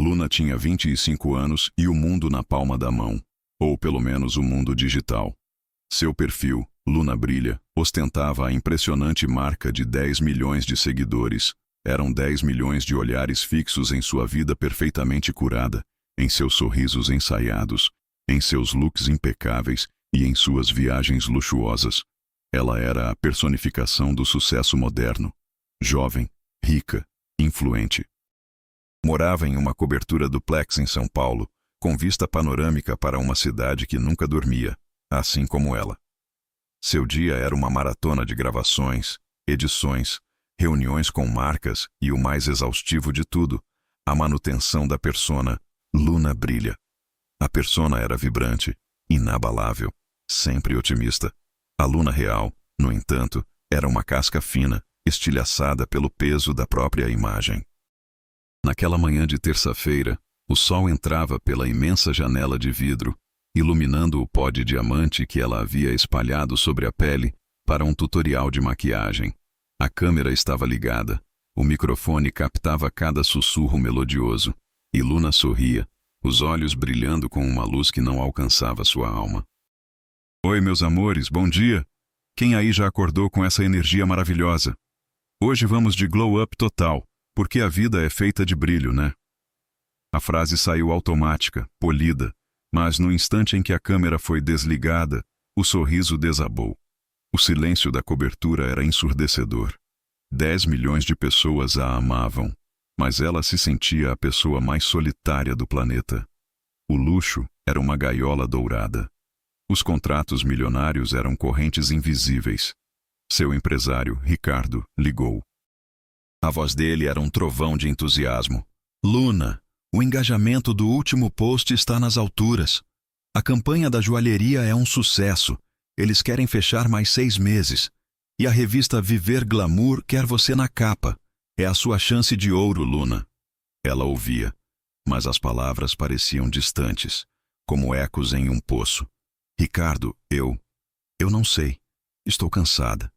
Luna tinha 25 anos e o mundo na palma da mão, ou pelo menos o mundo digital. Seu perfil, Luna Brilha, ostentava a impressionante marca de 10 milhões de seguidores. Eram 10 milhões de olhares fixos em sua vida perfeitamente curada, em seus sorrisos ensaiados, em seus looks impecáveis e em suas viagens luxuosas. Ela era a personificação do sucesso moderno. Jovem, rica, influente. Morava em uma cobertura duplex em São Paulo, com vista panorâmica para uma cidade que nunca dormia, assim como ela. Seu dia era uma maratona de gravações, edições, reuniões com marcas e o mais exaustivo de tudo, a manutenção da persona Luna Brilha. A persona era vibrante, inabalável, sempre otimista. A Luna real, no entanto, era uma casca fina, estilhaçada pelo peso da própria imagem. Naquela manhã de terça-feira, o sol entrava pela imensa janela de vidro, iluminando o pó de diamante que ela havia espalhado sobre a pele para um tutorial de maquiagem. A câmera estava ligada, o microfone captava cada sussurro melodioso, e Luna sorria, os olhos brilhando com uma luz que não alcançava sua alma. Oi, meus amores, bom dia! Quem aí já acordou com essa energia maravilhosa? Hoje vamos de glow up total, porque a vida é feita de brilho, né? A frase saiu automática, polida, mas no instante em que a câmera foi desligada, o sorriso desabou. O silêncio da cobertura era ensurdecedor. 10 milhões de pessoas a amavam, mas ela se sentia a pessoa mais solitária do planeta. O luxo era uma gaiola dourada. Os contratos milionários eram correntes invisíveis. Seu empresário, Ricardo, ligou. A voz dele era um trovão de entusiasmo. Luna, o engajamento do último post está nas alturas. A campanha da joalheria é um sucesso. Eles querem fechar mais 6 meses. E a revista Viver Glamour quer você na capa. É a sua chance de ouro, Luna. Ela ouvia, mas as palavras pareciam distantes, como ecos em um poço. Ricardo, eu não sei. Estou cansada.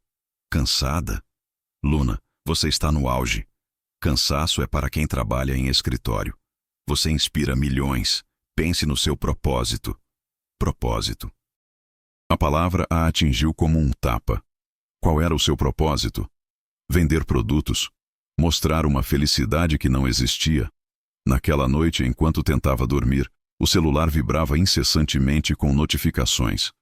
Cansada? Luna, você está no auge. Cansaço é para quem trabalha em escritório. Você inspira milhões. Pense no seu propósito. Propósito. A palavra a atingiu como um tapa. Qual era o seu propósito? Vender produtos. Mostrar uma felicidade que não existia. Naquela noite, enquanto tentava dormir, o celular vibrava incessantemente com notificações.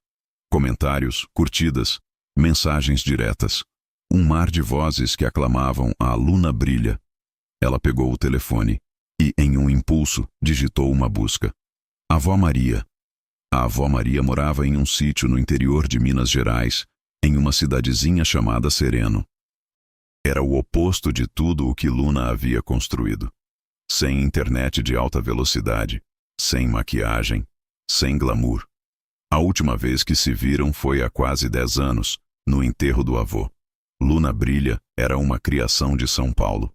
Comentários, curtidas, mensagens diretas. Um mar de vozes que aclamavam a Luna Brilha. Ela pegou o telefone e, em um impulso, digitou uma busca. Avó Maria. A avó Maria morava em um sítio no interior de Minas Gerais, em uma cidadezinha chamada Sereno. Era o oposto de tudo o que Luna havia construído. Sem internet de alta velocidade, sem maquiagem, sem glamour. A última vez que se viram foi há quase 10 anos, no enterro do avô. Luna Brilha era uma criação de São Paulo.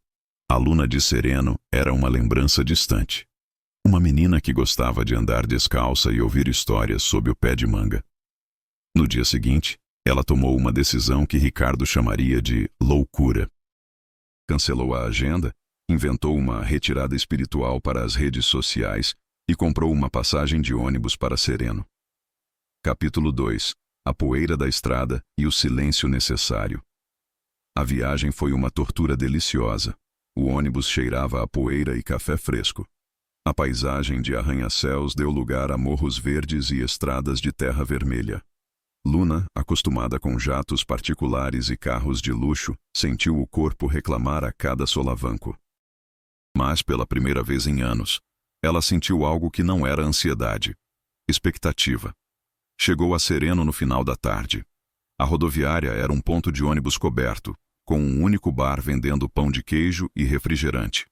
A Luna de Sereno era uma lembrança distante. Uma menina que gostava de andar descalça e ouvir histórias sob o pé de manga. No dia seguinte, ela tomou uma decisão que Ricardo chamaria de loucura. Cancelou a agenda, inventou uma retirada espiritual para as redes sociais e comprou uma passagem de ônibus para Sereno. Capítulo 2. A poeira da estrada e o silêncio necessário. A viagem foi uma tortura deliciosa. O ônibus cheirava a poeira e café fresco. A paisagem de arranha-céus deu lugar a morros verdes e estradas de terra vermelha. Luna, acostumada com jatos particulares e carros de luxo, sentiu o corpo reclamar a cada solavanco. Mas, pela primeira vez em anos, ela sentiu algo que não era ansiedade. Expectativa. Chegou a Sereno no final da tarde. A rodoviária era um ponto de ônibus coberto, com um único bar vendendo pão de queijo e refrigerante.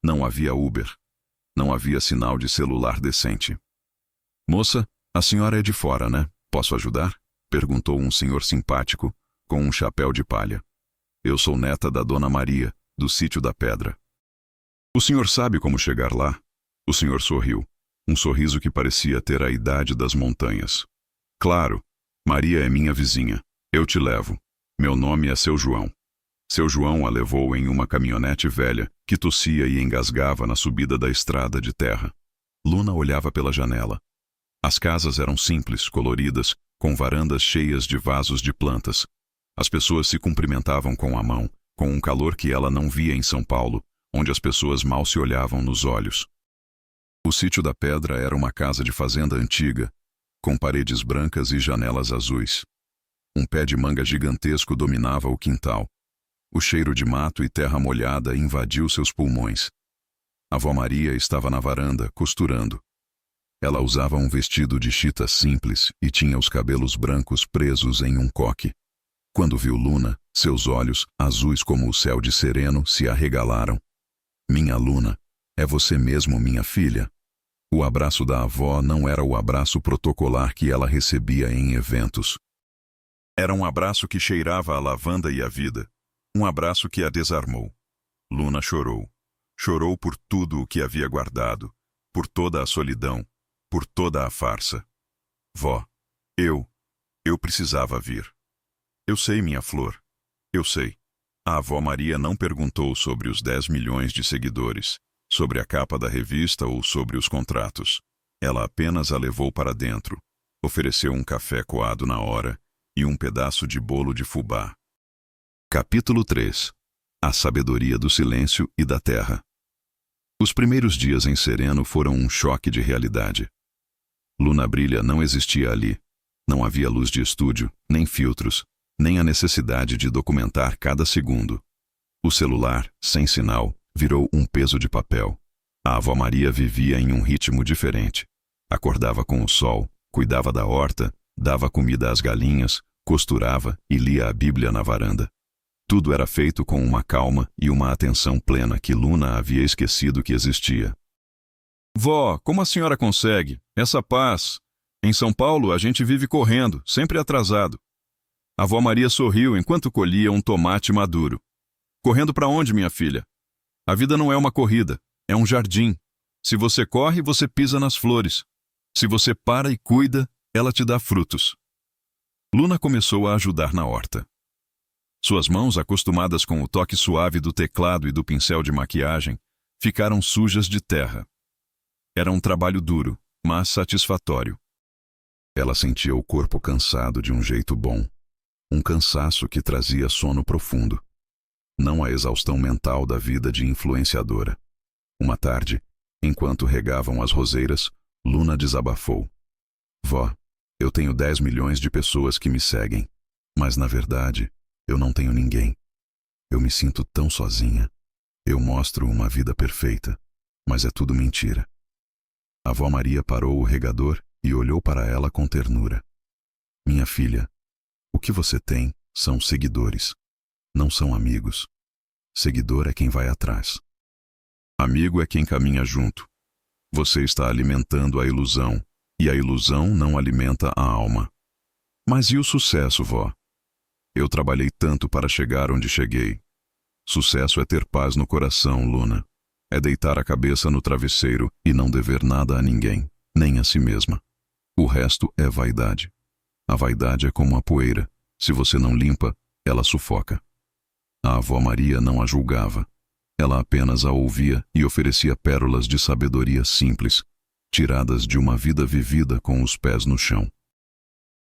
Não havia Uber. Não havia sinal de celular decente. Moça, a senhora é de fora, né? Posso ajudar? Perguntou um senhor simpático, com um chapéu de palha. Eu sou neta da Dona Maria, do Sítio da Pedra. O senhor sabe como chegar lá? O senhor sorriu, um sorriso que parecia ter a idade das montanhas. Claro, Maria é minha vizinha. Eu te levo. Meu nome é seu João. Seu João a levou em uma caminhonete velha que tossia e engasgava na subida da estrada de terra. Luna olhava pela janela. As casas eram simples, coloridas, com varandas cheias de vasos de plantas. As pessoas se cumprimentavam com a mão, com um calor que ela não via em São Paulo, onde as pessoas mal se olhavam nos olhos. O Sítio da Pedra era uma casa de fazenda antiga, com paredes brancas e janelas azuis. Um pé de manga gigantesco dominava o quintal. O cheiro de mato e terra molhada invadiu seus pulmões. A avó Maria estava na varanda, costurando. Ela usava um vestido de chita simples e tinha os cabelos brancos presos em um coque. Quando viu Luna, seus olhos, azuis como o céu de sereno, se arregalaram. Minha Luna, é você mesmo, minha filha? O abraço da avó não era o abraço protocolar que ela recebia em eventos. Era um abraço que cheirava a lavanda e a vida. Um abraço que a desarmou. Luna chorou. Chorou por tudo o que havia guardado, por toda a solidão, por toda a farsa. Vó, eu precisava vir. Eu sei, minha flor. Eu sei. A avó Maria não perguntou sobre os 10 milhões de seguidores, sobre a capa da revista ou sobre os contratos. Ela apenas a levou para dentro, ofereceu um café coado na hora e um pedaço de bolo de fubá. Capítulo 3. A sabedoria do silêncio e da terra. Os primeiros dias em Sereno foram um choque de realidade. Luna Brilha não existia ali. Não havia luz de estúdio, nem filtros, nem a necessidade de documentar cada segundo. O celular, sem sinal, virou um peso de papel. A avó Maria vivia em um ritmo diferente. Acordava com o sol, cuidava da horta, dava comida às galinhas, costurava e lia a Bíblia na varanda. Tudo era feito com uma calma e uma atenção plena que Luna havia esquecido que existia. Vó, como a senhora consegue? Essa paz. Em São Paulo, a gente vive correndo, sempre atrasado. A avó Maria sorriu enquanto colhia um tomate maduro. Correndo para onde, minha filha? A vida não é uma corrida, é um jardim. Se você corre, você pisa nas flores. Se você para e cuida, ela te dá frutos. Luna começou a ajudar na horta. Suas mãos, acostumadas com o toque suave do teclado e do pincel de maquiagem, ficaram sujas de terra. Era um trabalho duro, mas satisfatório. Ela sentia o corpo cansado de um jeito bom. Um cansaço que trazia sono profundo. Não a exaustão mental da vida de influenciadora. Uma tarde, enquanto regavam as roseiras, Luna desabafou. Vó, eu tenho 10 milhões de pessoas que me seguem, mas na verdade, eu não tenho ninguém. Eu me sinto tão sozinha. Eu mostro uma vida perfeita, mas é tudo mentira. A avó Maria parou o regador e olhou para ela com ternura. Minha filha, o que você tem são seguidores, não são amigos. Seguidor é quem vai atrás. Amigo é quem caminha junto. Você está alimentando a ilusão, e a ilusão não alimenta a alma. Mas e o sucesso, vó? Eu trabalhei tanto para chegar onde cheguei. Sucesso é ter paz no coração, Luna. É deitar a cabeça no travesseiro e não dever nada a ninguém, nem a si mesma. O resto é vaidade. A vaidade é como a poeira. Se você não limpa, ela sufoca. A avó Maria não a julgava. Ela apenas a ouvia e oferecia pérolas de sabedoria simples, tiradas de uma vida vivida com os pés no chão.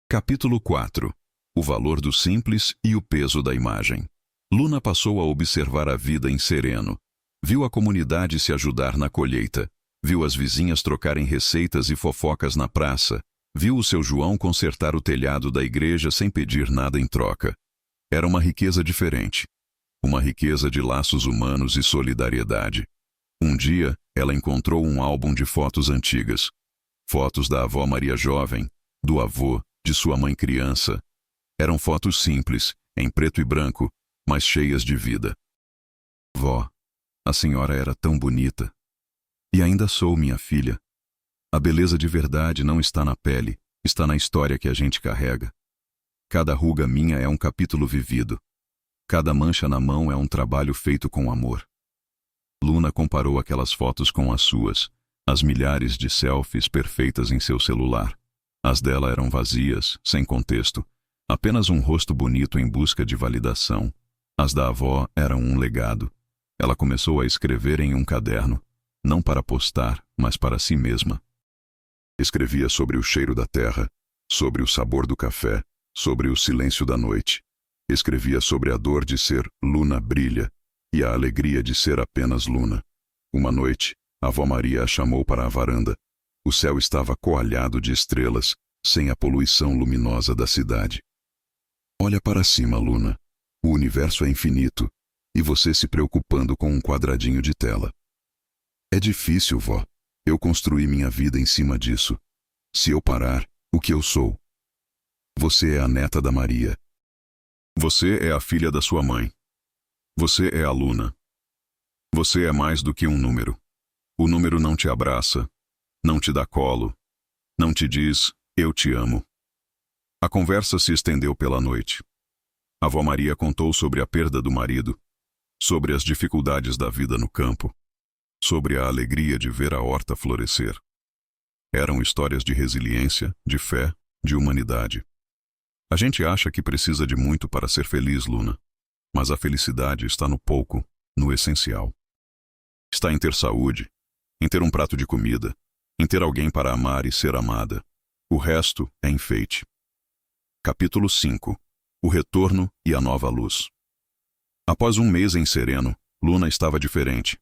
Capítulo 4. O valor do simples e o peso da imagem. Luna passou a observar a vida em Sereno. Viu a comunidade se ajudar na colheita. Viu as vizinhas trocarem receitas e fofocas na praça. Viu o seu João consertar o telhado da igreja sem pedir nada em troca. Era uma riqueza diferente. Uma riqueza de laços humanos e solidariedade. Um dia, ela encontrou um álbum de fotos antigas. Fotos da avó Maria jovem, do avô, de sua mãe criança. Eram fotos simples, em preto e branco, mas cheias de vida. Vó, a senhora era tão bonita. E ainda sou, minha filha. A beleza de verdade não está na pele, está na história que a gente carrega. Cada ruga minha é um capítulo vivido. Cada mancha na mão é um trabalho feito com amor. Luna comparou aquelas fotos com as suas, as milhares de selfies perfeitas em seu celular. As dela eram vazias, sem contexto, apenas um rosto bonito em busca de validação. As da avó eram um legado. Ela começou a escrever em um caderno, não para postar, mas para si mesma. Escrevia sobre o cheiro da terra, sobre o sabor do café, sobre o silêncio da noite. Escrevia sobre a dor de ser Luna Brilha e a alegria de ser apenas Luna. Uma noite, a avó Maria a chamou para a varanda. O céu estava coalhado de estrelas, sem a poluição luminosa da cidade. Olha para cima, Luna. O universo é infinito, e você se preocupando com um quadradinho de tela. É difícil, vó. Eu construí minha vida em cima disso. Se eu parar, o que eu sou? Você é a neta da Maria. Você é a filha da sua mãe. Você é a Luna. Você é mais do que um número. O número não te abraça, não te dá colo, não te diz, eu te amo. A conversa se estendeu pela noite. A avó Maria contou sobre a perda do marido, sobre as dificuldades da vida no campo, sobre a alegria de ver a horta florescer. Eram histórias de resiliência, de fé, de humanidade. A gente acha que precisa de muito para ser feliz, Luna, mas a felicidade está no pouco, no essencial. Está em ter saúde, em ter um prato de comida, em ter alguém para amar e ser amada. O resto é enfeite. Capítulo 5. O retorno e a nova luz. Após um mês em sereno, Luna estava diferente.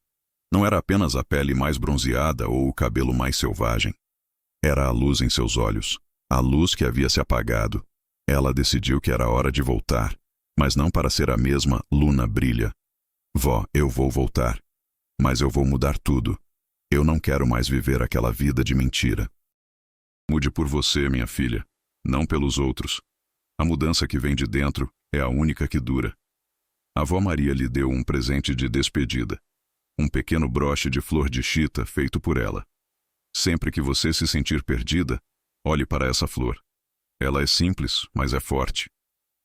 Não era apenas a pele mais bronzeada ou o cabelo mais selvagem. Era a luz em seus olhos, a luz que havia se apagado. Ela decidiu que era hora de voltar, mas não para ser a mesma Luna Brilha. Vó, eu vou voltar. Mas eu vou mudar tudo. Eu não quero mais viver aquela vida de mentira. Mude por você, minha filha, não pelos outros. A mudança que vem de dentro é a única que dura. A avó Maria lhe deu um presente de despedida. Um pequeno broche de flor de chita feito por ela. Sempre que você se sentir perdida, olhe para essa flor. Ela é simples, mas é forte.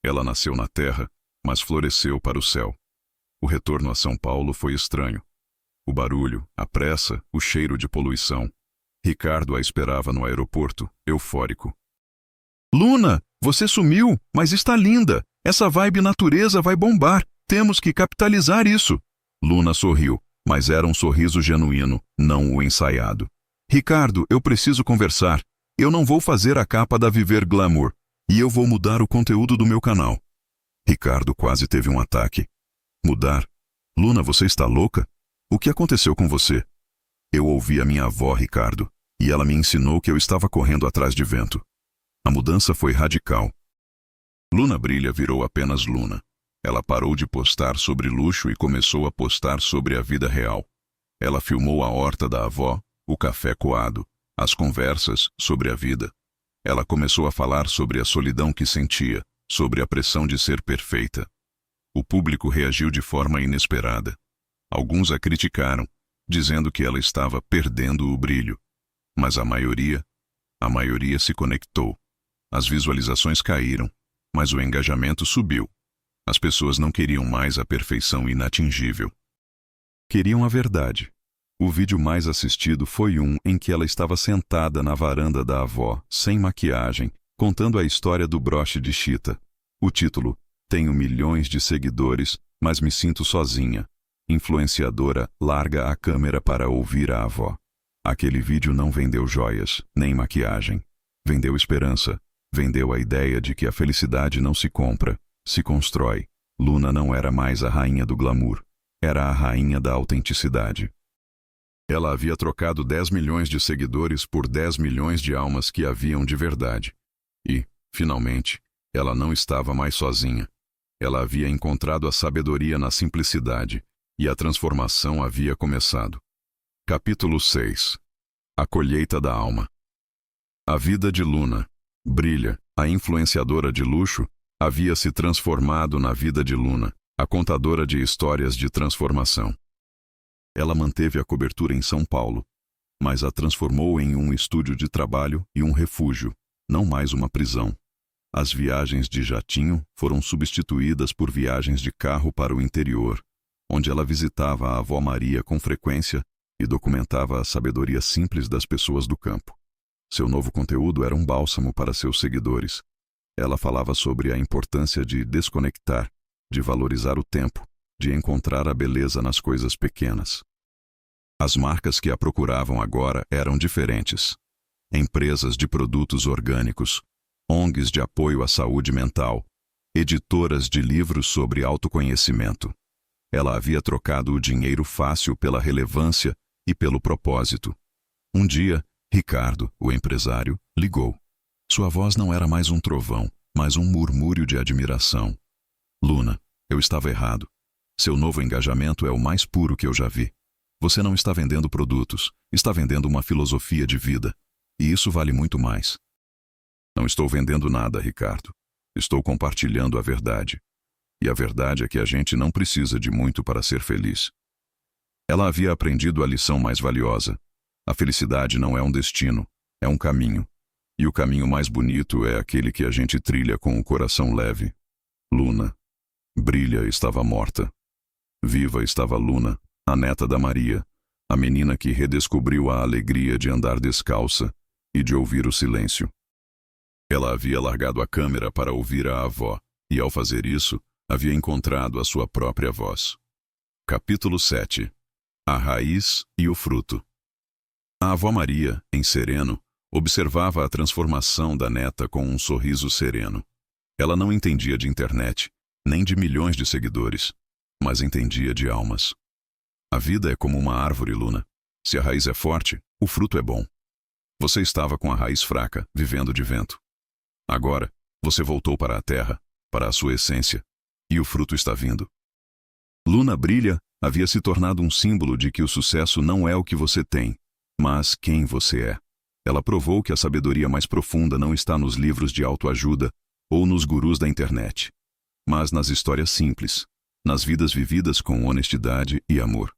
Ela nasceu na terra, mas floresceu para o céu. O retorno a São Paulo foi estranho. O barulho, a pressa, o cheiro de poluição. Ricardo a esperava no aeroporto, eufórico. Luna, você sumiu, mas está linda. Essa vibe natureza vai bombar. Temos que capitalizar isso. Luna sorriu, mas era um sorriso genuíno, não o ensaiado. Ricardo, eu preciso conversar. Eu não vou fazer a capa da Viver Glamour. E eu vou mudar o conteúdo do meu canal. Ricardo quase teve um ataque. Mudar? Luna, você está louca? O que aconteceu com você? Eu ouvi a minha avó, Ricardo, e ela me ensinou que eu estava correndo atrás de vento. A mudança foi radical. Luna Brilha virou apenas Luna. Ela parou de postar sobre luxo e começou a postar sobre a vida real. Ela filmou a horta da avó, o café coado, as conversas sobre a vida. Ela começou a falar sobre a solidão que sentia, sobre a pressão de ser perfeita. O público reagiu de forma inesperada. Alguns a criticaram, dizendo que ela estava perdendo o brilho. Mas a maioria se conectou. As visualizações caíram, mas o engajamento subiu. As pessoas não queriam mais a perfeição inatingível. Queriam a verdade. O vídeo mais assistido foi um em que ela estava sentada na varanda da avó, sem maquiagem, contando a história do broche de chita. O título: Tenho milhões de seguidores, mas me sinto sozinha. Influenciadora larga a câmera para ouvir a avó. Aquele vídeo não vendeu joias, nem maquiagem. Vendeu esperança. Vendeu a ideia de que a felicidade não se compra, se constrói. Luna não era mais a rainha do glamour. Era a rainha da autenticidade. Ela havia trocado 10 milhões de seguidores por 10 milhões de almas que haviam de verdade. E, finalmente, ela não estava mais sozinha. Ela havia encontrado a sabedoria na simplicidade, e a transformação havia começado. Capítulo 6. A colheita da alma. A vida de Luna Brilha, a influenciadora de luxo, havia se transformado na vida de Luna, a contadora de histórias de transformação. Ela manteve a cobertura em São Paulo, mas a transformou em um estúdio de trabalho e um refúgio, não mais uma prisão. As viagens de jatinho foram substituídas por viagens de carro para o interior, onde ela visitava a avó Maria com frequência e documentava a sabedoria simples das pessoas do campo. Seu novo conteúdo era um bálsamo para seus seguidores. Ela falava sobre a importância de desconectar, de valorizar o tempo, de encontrar a beleza nas coisas pequenas. As marcas que a procuravam agora eram diferentes. Empresas de produtos orgânicos, ONGs de apoio à saúde mental, editoras de livros sobre autoconhecimento. Ela havia trocado o dinheiro fácil pela relevância e pelo propósito. Um dia, Ricardo, o empresário, ligou. Sua voz não era mais um trovão, mas um murmúrio de admiração. Luna, eu estava errado. Seu novo engajamento é o mais puro que eu já vi. Você não está vendendo produtos, está vendendo uma filosofia de vida. E isso vale muito mais. Não estou vendendo nada, Ricardo. Estou compartilhando a verdade. E a verdade é que a gente não precisa de muito para ser feliz. Ela havia aprendido a lição mais valiosa. A felicidade não é um destino, é um caminho. E o caminho mais bonito é aquele que a gente trilha com o coração leve. Luna. Brilha estava morta. Viva estava Luna, a neta da Maria, a menina que redescobriu a alegria de andar descalça e de ouvir o silêncio. Ela havia largado a câmera para ouvir a avó, e ao fazer isso, havia encontrado a sua própria voz. Capítulo 7. A raiz e o fruto. A avó Maria, em sereno, observava a transformação da neta com um sorriso sereno. Ela não entendia de internet, nem de milhões de seguidores, mas entendia de almas. A vida é como uma árvore, Luna. Se a raiz é forte, o fruto é bom. Você estava com a raiz fraca, vivendo de vento. Agora, você voltou para a terra, para a sua essência, e o fruto está vindo. Luna Brilha havia se tornado um símbolo de que o sucesso não é o que você tem, mas quem você é. Ela provou que a sabedoria mais profunda não está nos livros de autoajuda ou nos gurus da internet, mas nas histórias simples, nas vidas vividas com honestidade e amor.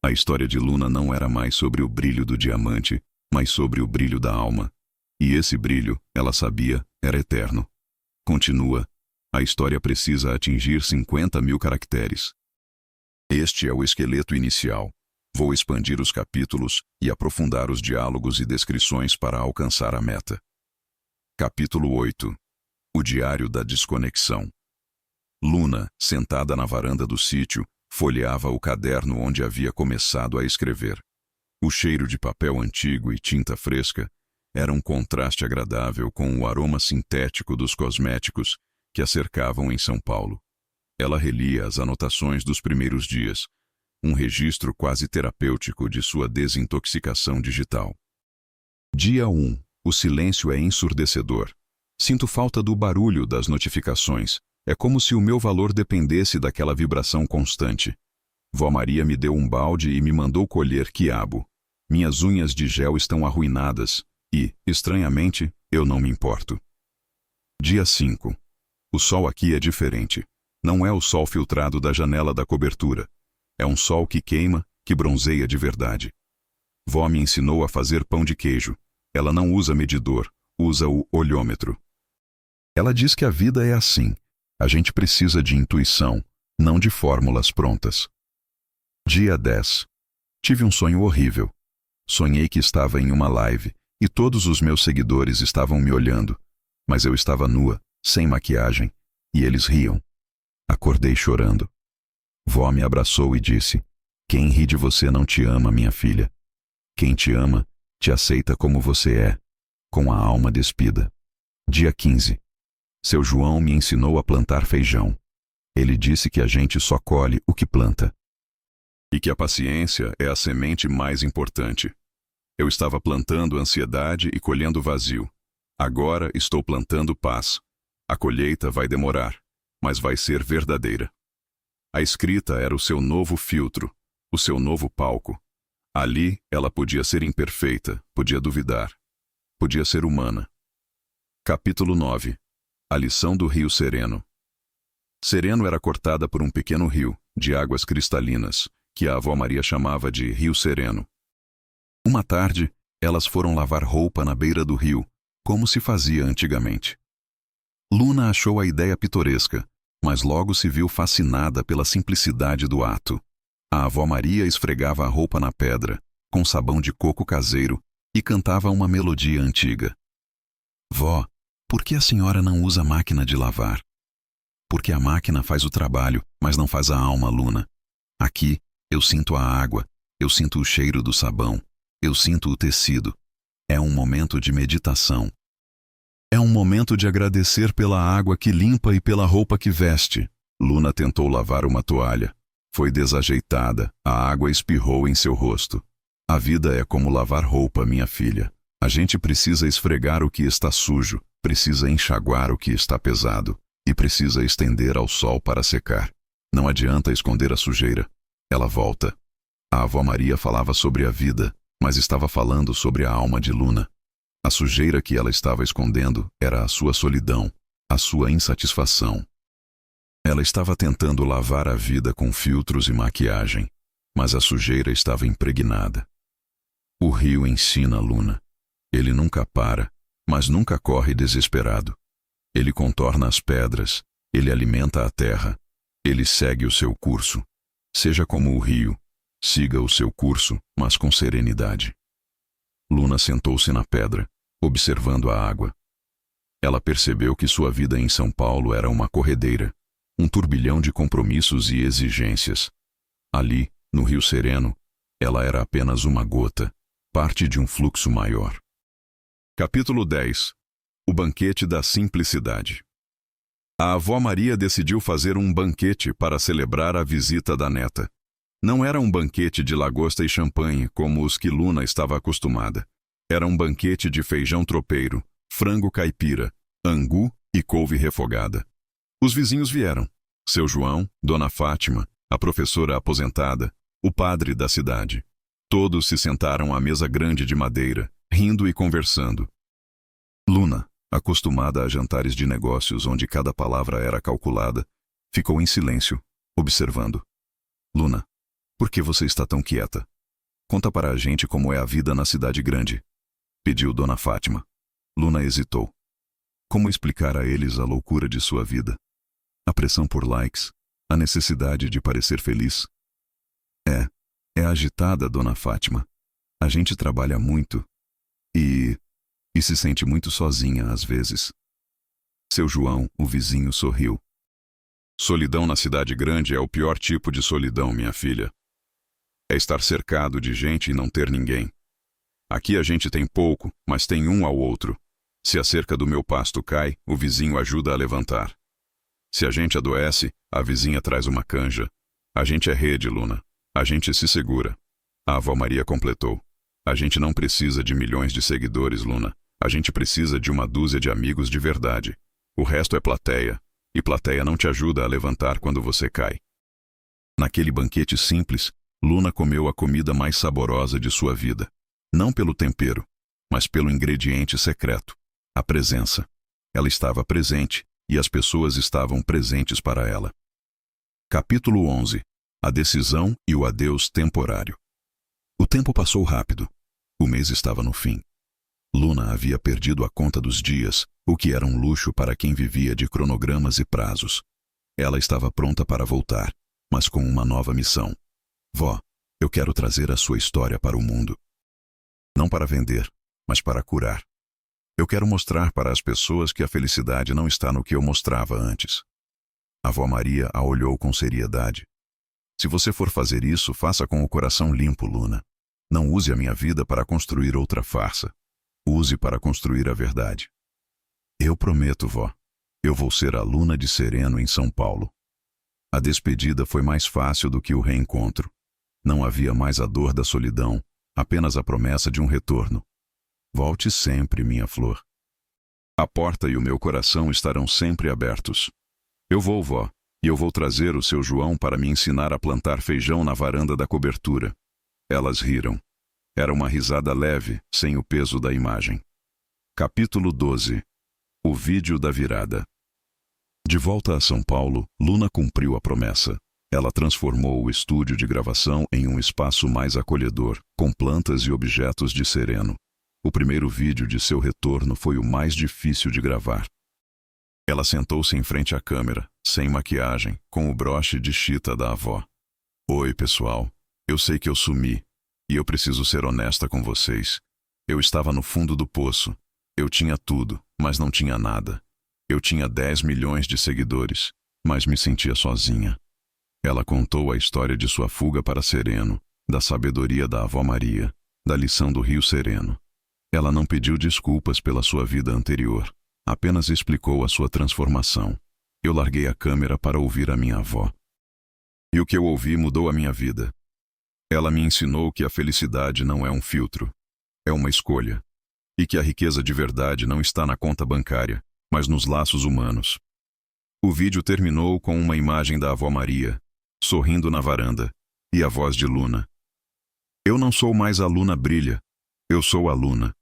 A história de Luna não era mais sobre o brilho do diamante, mas sobre o brilho da alma. E esse brilho, ela sabia, era eterno. Continua. A história precisa atingir 50.000 caracteres. Este é o esqueleto inicial. Vou expandir os capítulos e aprofundar os diálogos e descrições para alcançar a meta. Capítulo 8. O diário da desconexão. Luna, sentada na varanda do sítio, folheava o caderno onde havia começado a escrever. O cheiro de papel antigo e tinta fresca era um contraste agradável com o aroma sintético dos cosméticos que a cercavam em São Paulo. Ela relia as anotações dos primeiros dias, um registro quase terapêutico de sua desintoxicação digital. Dia 1. O silêncio é ensurdecedor. Sinto falta do barulho das notificações. É como se o meu valor dependesse daquela vibração constante. Vó Maria me deu um balde e me mandou colher quiabo. Minhas unhas de gel estão arruinadas e, estranhamente, eu não me importo. Dia 5. O sol aqui é diferente. Não é o sol filtrado da janela da cobertura. É um sol que queima, que bronzeia de verdade. Vó me ensinou a fazer pão de queijo. Ela não usa medidor, usa o olhômetro. Ela diz que a vida é assim. A gente precisa de intuição, não de fórmulas prontas. Dia 10. Tive um sonho horrível. Sonhei que estava em uma live e todos os meus seguidores estavam me olhando, mas eu estava nua, sem maquiagem, e eles riam. Acordei chorando. Vó me abraçou e disse: "Quem ri de você não te ama, minha filha. Quem te ama, te aceita como você é, com a alma despida." Dia 15. Seu João me ensinou a plantar feijão. Ele disse que a gente só colhe o que planta. E que a paciência é a semente mais importante. Eu estava plantando ansiedade e colhendo vazio. Agora estou plantando paz. A colheita vai demorar, mas vai ser verdadeira. A escrita era o seu novo filtro, o seu novo palco. Ali ela podia ser imperfeita, podia duvidar, podia ser humana. Capítulo 9. A lição do Rio Sereno. Sereno era cortada por um pequeno rio, de águas cristalinas, que a avó Maria chamava de Rio Sereno. Uma tarde, elas foram lavar roupa na beira do rio, como se fazia antigamente. Luna achou a ideia pitoresca, mas logo se viu fascinada pela simplicidade do ato. A avó Maria esfregava a roupa na pedra, com sabão de coco caseiro, e cantava uma melodia antiga. "Vó, por que a senhora não usa máquina de lavar?" Porque a máquina faz o trabalho, mas não faz a alma, Luna. Aqui, eu sinto a água, eu sinto o cheiro do sabão, eu sinto o tecido. É um momento de meditação. É um momento de agradecer pela água que limpa e pela roupa que veste. Luna tentou lavar uma toalha. Foi desajeitada, a água espirrou em seu rosto. A vida é como lavar roupa, minha filha. A gente precisa esfregar o que está sujo, precisa enxaguar o que está pesado e precisa estender ao sol para secar. Não adianta esconder a sujeira. Ela volta. A avó Maria falava sobre a vida, mas estava falando sobre a alma de Luna. A sujeira que ela estava escondendo era a sua solidão, a sua insatisfação. Ela estava tentando lavar a vida com filtros e maquiagem, mas a sujeira estava impregnada. O rio ensina Luna. Ele nunca para, mas nunca corre desesperado. Ele contorna as pedras, ele alimenta a terra, ele segue o seu curso. Seja como o rio, siga o seu curso, mas com serenidade. Luna sentou-se na pedra, observando a água. Ela percebeu que sua vida em São Paulo era uma corredeira, um turbilhão de compromissos e exigências. Ali, no Rio Sereno, ela era apenas uma gota, parte de um fluxo maior. Capítulo 10. O banquete da simplicidade. A avó Maria decidiu fazer um banquete para celebrar a visita da neta. Não era um banquete de lagosta e champanhe, como os que Luna estava acostumada. Era um banquete de feijão tropeiro, frango caipira, angu e couve refogada. Os vizinhos vieram. Seu João, Dona Fátima, a professora aposentada, o padre da cidade. Todos se sentaram à mesa grande de madeira, rindo e conversando. Luna, acostumada a jantares de negócios onde cada palavra era calculada, ficou em silêncio, observando. Luna, por que você está tão quieta? Conta para a gente como é a vida na cidade grande, pediu Dona Fátima. Luna hesitou. Como explicar a eles a loucura de sua vida? A pressão por likes, a necessidade de parecer feliz? É agitada, Dona Fátima. A gente trabalha muito e se sente muito sozinha às vezes. Seu João, o vizinho, sorriu. Solidão na cidade grande é o pior tipo de solidão, minha filha. É estar cercado de gente e não ter ninguém. Aqui a gente tem pouco, mas tem um ao outro. Se a cerca do meu pasto cai, o vizinho ajuda a levantar. Se a gente adoece, a vizinha traz uma canja. A gente é rede, Luna. A gente se segura. A avó Maria completou. A gente não precisa de milhões de seguidores, Luna. A gente precisa de uma dúzia de amigos de verdade. O resto é plateia. E plateia não te ajuda a levantar quando você cai. Naquele banquete simples, Luna comeu a comida mais saborosa de sua vida. Não pelo tempero, mas pelo ingrediente secreto, a presença. Ela estava presente e as pessoas estavam presentes para ela. Capítulo 11. A decisão e o adeus temporário. O tempo passou rápido. O mês estava no fim. Luna havia perdido a conta dos dias, o que era um luxo para quem vivia de cronogramas e prazos. Ela estava pronta para voltar, mas com uma nova missão. Vó, eu quero trazer a sua história para o mundo. Não para vender, mas para curar. Eu quero mostrar para as pessoas que a felicidade não está no que eu mostrava antes. A avó Maria a olhou com seriedade. Se você for fazer isso, faça com o coração limpo, Luna. Não use a minha vida para construir outra farsa. Use para construir a verdade. Eu prometo, vó. Eu vou ser a Luna de Sereno em São Paulo. A despedida foi mais fácil do que o reencontro. Não havia mais a dor da solidão, apenas a promessa de um retorno. Volte sempre, minha flor. A porta e o meu coração estarão sempre abertos. Eu vou, vó, e eu vou trazer o seu João para me ensinar a plantar feijão na varanda da cobertura. Elas riram. Era uma risada leve, sem o peso da imagem. Capítulo 12. O vídeo da virada. De volta a São Paulo, Luna cumpriu a promessa. Ela transformou o estúdio de gravação em um espaço mais acolhedor, com plantas e objetos de sereno. O primeiro vídeo de seu retorno foi o mais difícil de gravar. Ela sentou-se em frente à câmera, sem maquiagem, com o broche de chita da avó. Oi, pessoal. Eu sei que eu sumi, e eu preciso ser honesta com vocês. Eu estava no fundo do poço. Eu tinha tudo, mas não tinha nada. Eu tinha 10 milhões de seguidores, mas me sentia sozinha. Ela contou a história de sua fuga para Sereno, da sabedoria da avó Maria, da lição do Rio Sereno. Ela não pediu desculpas pela sua vida anterior, apenas explicou a sua transformação. Eu larguei a câmera para ouvir a minha avó. E o que eu ouvi mudou a minha vida. Ela me ensinou que a felicidade não é um filtro, é uma escolha. E que a riqueza de verdade não está na conta bancária, mas nos laços humanos. O vídeo terminou com uma imagem da avó Maria, sorrindo na varanda, e a voz de Luna. Eu não sou mais a Luna Brilha, eu sou a Luna.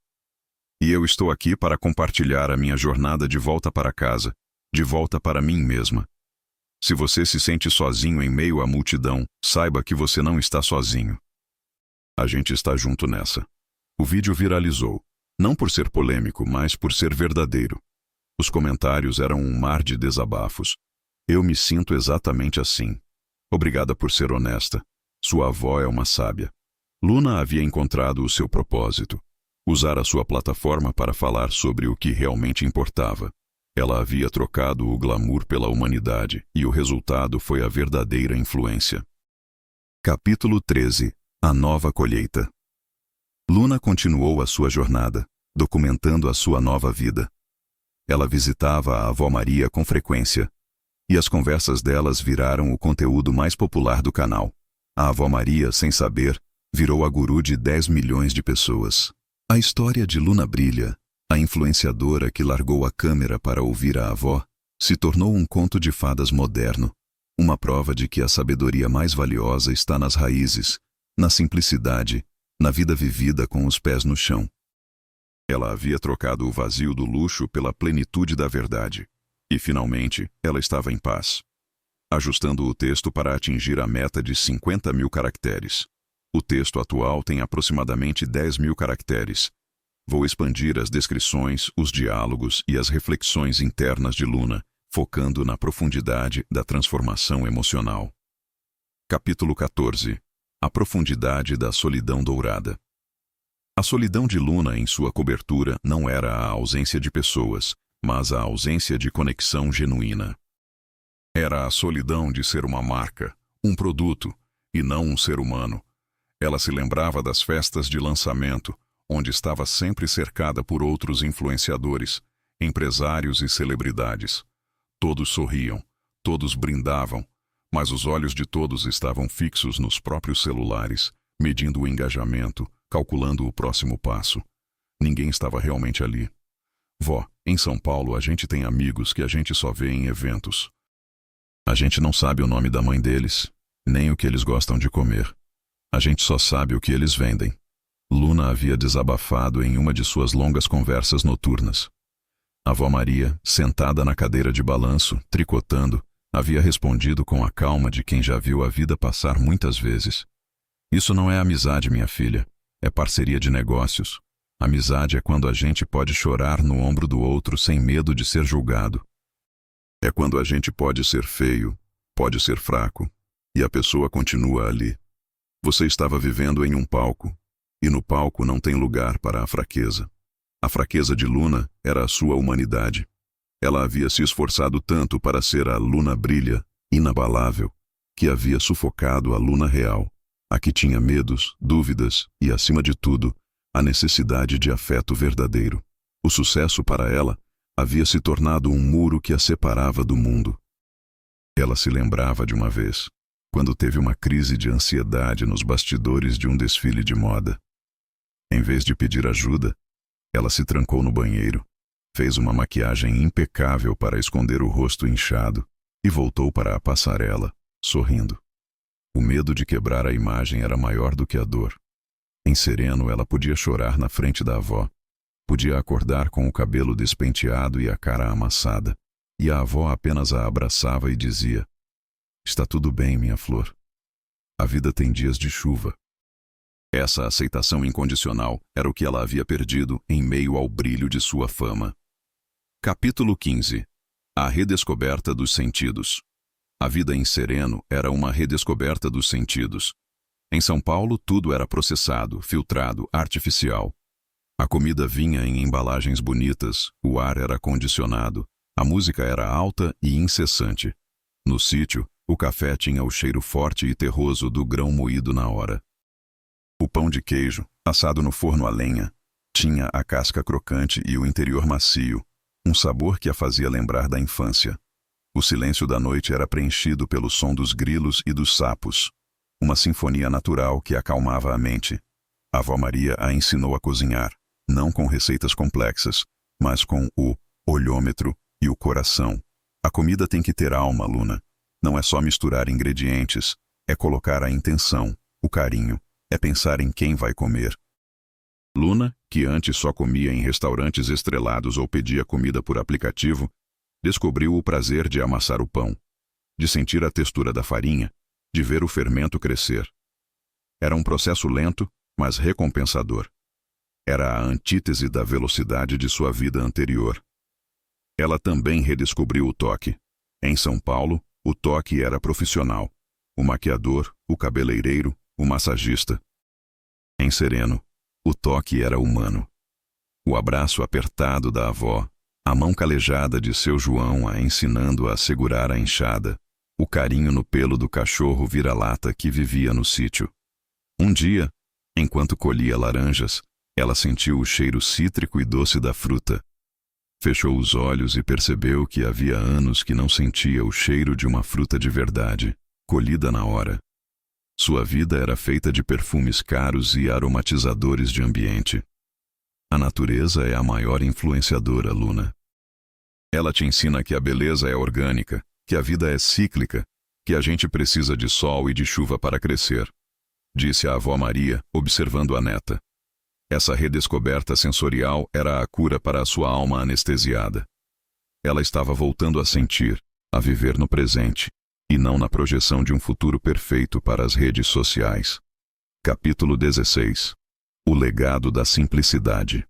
E eu estou aqui para compartilhar a minha jornada de volta para casa, de volta para mim mesma. Se você se sente sozinho em meio à multidão, saiba que você não está sozinho. A gente está junto nessa. O vídeo viralizou, não por ser polêmico, mas por ser verdadeiro. Os comentários eram um mar de desabafos. Eu me sinto exatamente assim. Obrigada por ser honesta. Sua avó é uma sábia. Luna havia encontrado o seu propósito. Usar a sua plataforma para falar sobre o que realmente importava. Ela havia trocado o glamour pela humanidade, e o resultado foi a verdadeira influência. Capítulo 13. A nova colheita. Luna continuou a sua jornada, documentando a sua nova vida. Ela visitava a avó Maria com frequência, e as conversas delas viraram o conteúdo mais popular do canal. A avó Maria, sem saber, virou a guru de 10 milhões de pessoas. A história de Luna Brilha, a influenciadora que largou a câmera para ouvir a avó, se tornou um conto de fadas moderno, uma prova de que a sabedoria mais valiosa está nas raízes, na simplicidade, na vida vivida com os pés no chão. Ela havia trocado o vazio do luxo pela plenitude da verdade. E, finalmente, ela estava em paz. Ajustando o texto para atingir a meta de 50 mil caracteres. O texto atual tem aproximadamente 10 mil caracteres. Vou expandir as descrições, os diálogos e as reflexões internas de Luna, focando na profundidade da transformação emocional. Capítulo 14. A profundidade da solidão dourada. A solidão de Luna em sua cobertura não era a ausência de pessoas, mas a ausência de conexão genuína. Era a solidão de ser uma marca, um produto, e não um ser humano. Ela se lembrava das festas de lançamento, onde estava sempre cercada por outros influenciadores, empresários e celebridades. Todos sorriam, todos brindavam, mas os olhos de todos estavam fixos nos próprios celulares, medindo o engajamento, calculando o próximo passo. Ninguém estava realmente ali. Vó, em São Paulo a gente tem amigos que a gente só vê em eventos. A gente não sabe o nome da mãe deles, nem o que eles gostam de comer. A gente só sabe o que eles vendem. Luna havia desabafado em uma de suas longas conversas noturnas. A avó Maria, sentada na cadeira de balanço, tricotando, havia respondido com a calma de quem já viu a vida passar muitas vezes. Isso não é amizade, minha filha. É parceria de negócios. Amizade é quando a gente pode chorar no ombro do outro sem medo de ser julgado. É quando a gente pode ser feio, pode ser fraco, e a pessoa continua ali. Você estava vivendo em um palco, e no palco não tem lugar para a fraqueza. A fraqueza de Luna era a sua humanidade. Ela havia se esforçado tanto para ser a Luna Brilha, inabalável, que havia sufocado a Luna real, a que tinha medos, dúvidas e, acima de tudo, a necessidade de afeto verdadeiro. O sucesso para ela havia se tornado um muro que a separava do mundo. Ela se lembrava de uma vez, quando teve uma crise de ansiedade nos bastidores de um desfile de moda. Em vez de pedir ajuda, ela se trancou no banheiro, fez uma maquiagem impecável para esconder o rosto inchado e voltou para a passarela, sorrindo. O medo de quebrar a imagem era maior do que a dor. Em Sereno, ela podia chorar na frente da avó. Podia acordar com o cabelo despenteado e a cara amassada. E a avó apenas a abraçava e dizia: "Está tudo bem, minha flor. A vida tem dias de chuva." Essa aceitação incondicional era o que ela havia perdido em meio ao brilho de sua fama. Capítulo 15. A redescoberta dos sentidos. A vida em Sereno era uma redescoberta dos sentidos. Em São Paulo, tudo era processado, filtrado, artificial. A comida vinha em embalagens bonitas, o ar era condicionado, a música era alta e incessante. No sítio, o café tinha o cheiro forte e terroso do grão moído na hora. O pão de queijo, assado no forno a lenha, tinha a casca crocante e o interior macio, um sabor que a fazia lembrar da infância. O silêncio da noite era preenchido pelo som dos grilos e dos sapos, uma sinfonia natural que acalmava a mente. A avó Maria a ensinou a cozinhar, não com receitas complexas, mas com o olhômetro e o coração. A comida tem que ter alma, Luna. Não é só misturar ingredientes, é colocar a intenção, o carinho, é pensar em quem vai comer. Luna, que antes só comia em restaurantes estrelados ou pedia comida por aplicativo, descobriu o prazer de amassar o pão, de sentir a textura da farinha, de ver o fermento crescer. Era um processo lento, mas recompensador. Era a antítese da velocidade de sua vida anterior. Ela também redescobriu o toque. Em São Paulo, o toque era profissional. O maquiador, o cabeleireiro, o massagista. Em Sereno, o toque era humano. O abraço apertado da avó, a mão calejada de seu João a ensinando a segurar a enxada, o carinho no pelo do cachorro vira-lata que vivia no sítio. Um dia, enquanto colhia laranjas, ela sentiu o cheiro cítrico e doce da fruta. Fechou os olhos e percebeu que havia anos que não sentia o cheiro de uma fruta de verdade, colhida na hora. Sua vida era feita de perfumes caros e aromatizadores de ambiente. A natureza é a maior influenciadora, Luna. Ela te ensina que a beleza é orgânica, que a vida é cíclica, que a gente precisa de sol e de chuva para crescer, disse a avó Maria, observando a neta. Essa redescoberta sensorial era a cura para a sua alma anestesiada. Ela estava voltando a sentir, a viver no presente, e não na projeção de um futuro perfeito para as redes sociais. Capítulo 16. O legado da simplicidade.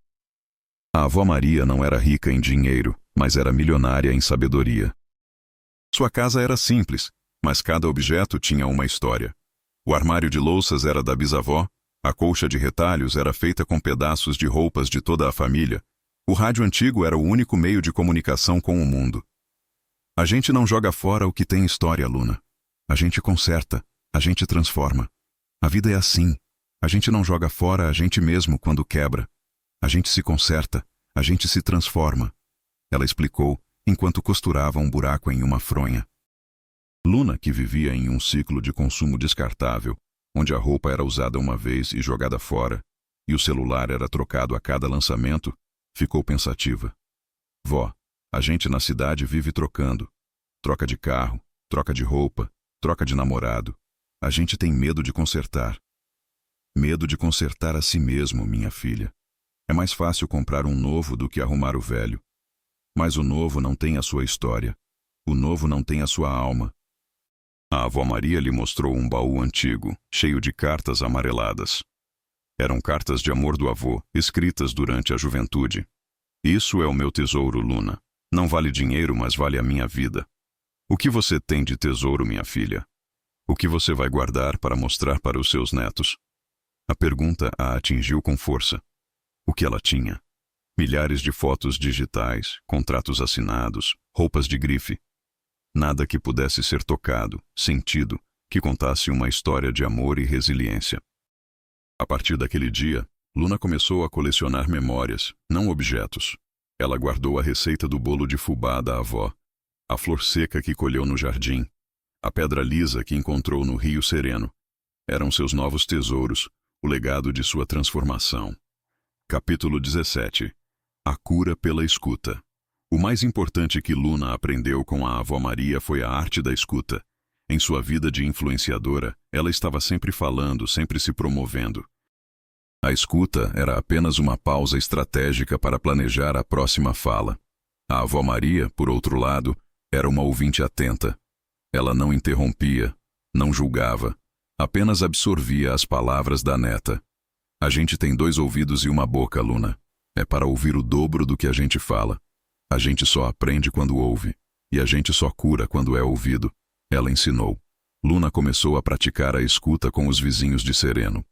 A avó Maria não era rica em dinheiro, mas era milionária em sabedoria. Sua casa era simples, mas cada objeto tinha uma história. O armário de louças era da bisavó, a colcha de retalhos era feita com pedaços de roupas de toda a família, o rádio antigo era o único meio de comunicação com o mundo. A gente não joga fora o que tem história, Luna. A gente conserta, a gente transforma. A vida é assim. A gente não joga fora a gente mesmo quando quebra. A gente se conserta, a gente se transforma. Ela explicou, enquanto costurava um buraco em uma fronha. Luna, que vivia em um ciclo de consumo descartável, onde a roupa era usada uma vez e jogada fora, e o celular era trocado a cada lançamento, ficou pensativa. Vó, a gente na cidade vive trocando. Troca de carro, troca de roupa, troca de namorado. A gente tem medo de consertar. Medo de consertar a si mesmo, minha filha. É mais fácil comprar um novo do que arrumar o velho. Mas o novo não tem a sua história. O novo não tem a sua alma. A avó Maria lhe mostrou um baú antigo, cheio de cartas amareladas. Eram cartas de amor do avô, escritas durante a juventude. Isso é o meu tesouro, Luna. Não vale dinheiro, mas vale a minha vida. O que você tem de tesouro, minha filha? O que você vai guardar para mostrar para os seus netos? A pergunta a atingiu com força. O que ela tinha? Milhares de fotos digitais, contratos assinados, roupas de grife. Nada que pudesse ser tocado, sentido, que contasse uma história de amor e resiliência. A partir daquele dia, Luna começou a colecionar memórias, não objetos. Ela guardou a receita do bolo de fubá da avó, a flor seca que colheu no jardim, a pedra lisa que encontrou no Rio Sereno. Eram seus novos tesouros, o legado de sua transformação. Capítulo 17. A cura pela escuta. O mais importante que Luna aprendeu com a avó Maria foi a arte da escuta. Em sua vida de influenciadora, ela estava sempre falando, sempre se promovendo. A escuta era apenas uma pausa estratégica para planejar a próxima fala. A avó Maria, por outro lado, era uma ouvinte atenta. Ela não interrompia, não julgava, apenas absorvia as palavras da neta. A gente tem 2 ouvidos e uma boca, Luna. É para ouvir o dobro do que a gente fala. A gente só aprende quando ouve, e a gente só cura quando é ouvido. Ela ensinou. Luna começou a praticar a escuta com os vizinhos de Sereno.